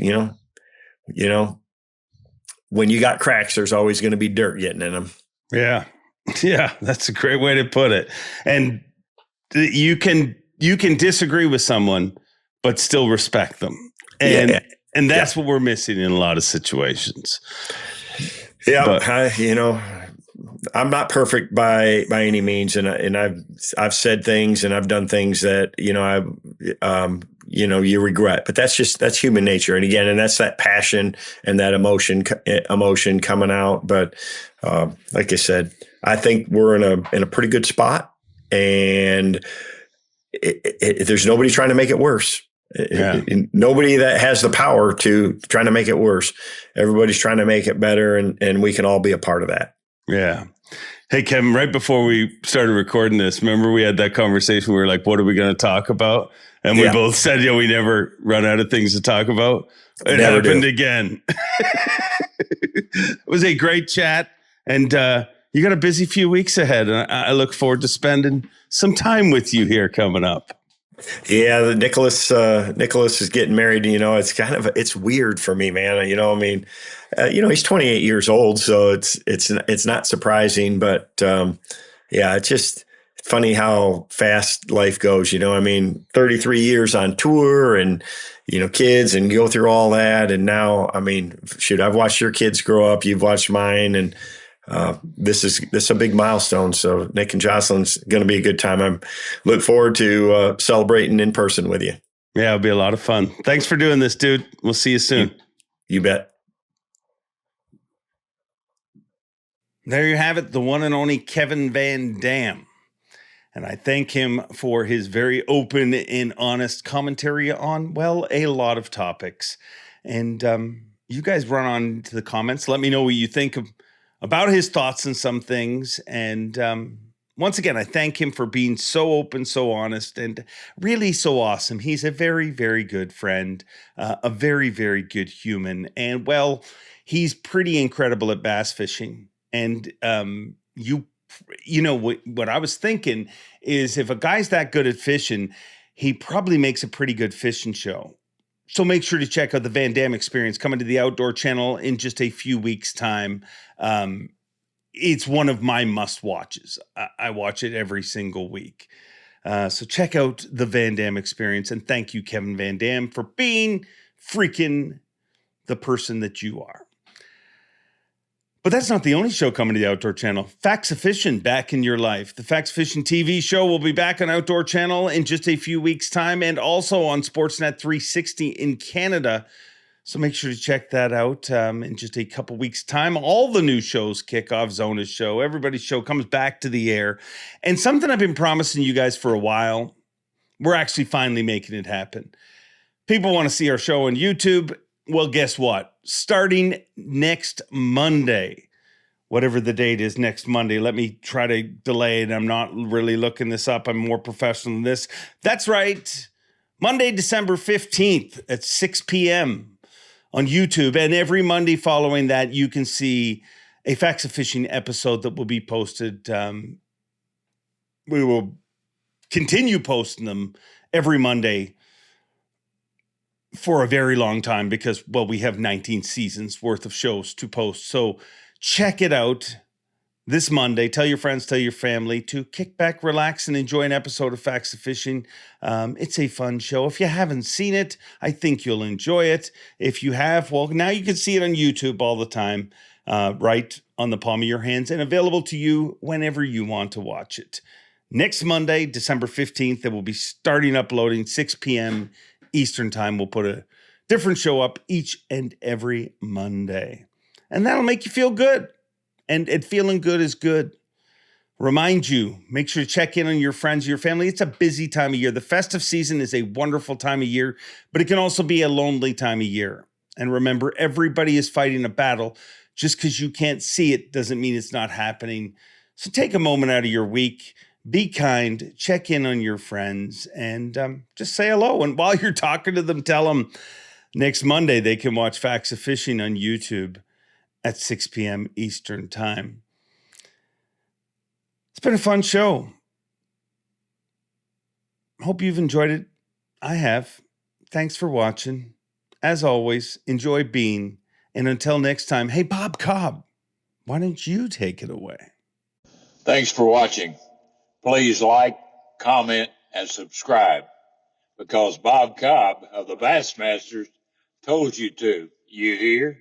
when you got cracks, there's always going to be dirt getting in them. Yeah. Yeah. That's a great way to put it. And you can disagree with someone, but still respect them. And that's what we're missing in a lot of situations. Yeah. But, I'm not perfect by any means. And I've said things and I've done things that, you regret, but that's human nature. And again, and that's that passion and that emotion coming out. But, like I said, I think we're in a pretty good spot, and there's nobody trying to make it worse. Yeah. Nobody that has the power to trying to make it worse. Everybody's trying to make it better, and we can all be a part of that. Yeah. Hey, Kevin, right before we started recording this, remember we had that conversation? We were like, what are we going to talk about? And we both said, we never run out of things to talk about. It never happened again. It was a great chat. And you got a busy few weeks ahead. And I look forward to spending some time with you here coming up. Yeah, the Nicholas is getting married. It's weird for me, man. He's 28 years old, so it's not surprising. But it's just funny how fast life goes. 33 years on tour, and kids, and go through all that, and now, I've watched your kids grow up. You've watched mine, and this is a big milestone. So Nick and Jocelyn's going to be a good time. I'm look forward to celebrating in person with you. Yeah, it'll be a lot of fun. Thanks for doing this, dude. We'll see you soon. You bet. There you have it, the one and only Kevin VanDam. And I thank him for his very open and honest commentary on, a lot of topics. And you guys run on to the comments. Let me know what you think about his thoughts on some things. And once again, I thank him for being so open, so honest, and really so awesome. He's a very, very good friend, a very, very good human. And he's pretty incredible at bass fishing. And what I was thinking is, if a guy's that good at fishing, he probably makes a pretty good fishing show. So make sure to check out the VanDam Experience coming to the Outdoor Channel in just a few weeks' time. It's one of my must-watches. I watch it every single week. So check out the VanDam Experience. And thank you, Kevin VanDam, for being freaking the person that you are. But that's not the only show coming to the Outdoor Channel. Facts of Fishing back in your life. The Facts of Fishing TV show will be back on Outdoor Channel in just a few weeks' time, and also on Sportsnet 360 in Canada. So make sure to check that out in just a couple weeks' time. All the new shows kick off. Zona's show, everybody's show comes back to the air. And something I've been promising you guys for a while, we're actually finally making it happen. People want to see our show on YouTube. Well, guess what? Starting next Monday, whatever the date is next Monday, let me try to delay it. I'm not really looking this up. I'm more professional than this. That's right. Monday, December 15th at 6 p.m. on YouTube. And every Monday following that, you can see a Facts of Fishing episode that will be posted. We will continue posting them every Monday for a very long time because, we have 19 seasons worth of shows to post. So check it out this Monday. Tell your friends, tell your family to kick back, relax, and enjoy an episode of Facts of Fishing. It's a fun show. If you haven't seen it, I think you'll enjoy it. If you have, now you can see it on YouTube all the time, right on the palm of your hands, and available to you whenever you want to watch it. Next Monday, December 15th, it will be starting uploading 6 p.m. Eastern time. We'll put a different show up each and every Monday. And that'll make you feel good. And feeling good is good. Remind you, make sure to check in on your friends, your family. It's a busy time of year. The festive season is a wonderful time of year, but it can also be a lonely time of year. And remember, everybody is fighting a battle. Just because you can't see it doesn't mean it's not happening. So take a moment out of your week. Be kind, check in on your friends, and just say hello. And while you're talking to them, tell them next Monday they can watch Facts of Fishing on YouTube at 6 p.m. Eastern time. It's been a fun show. Hope you've enjoyed it. I have. Thanks for watching. As always, enjoy being And until next time, hey, Bob Cobb, why don't you take it away? Thanks for watching. Please like, comment, and subscribe because Bob Cobb of the Bassmasters told you to. You hear?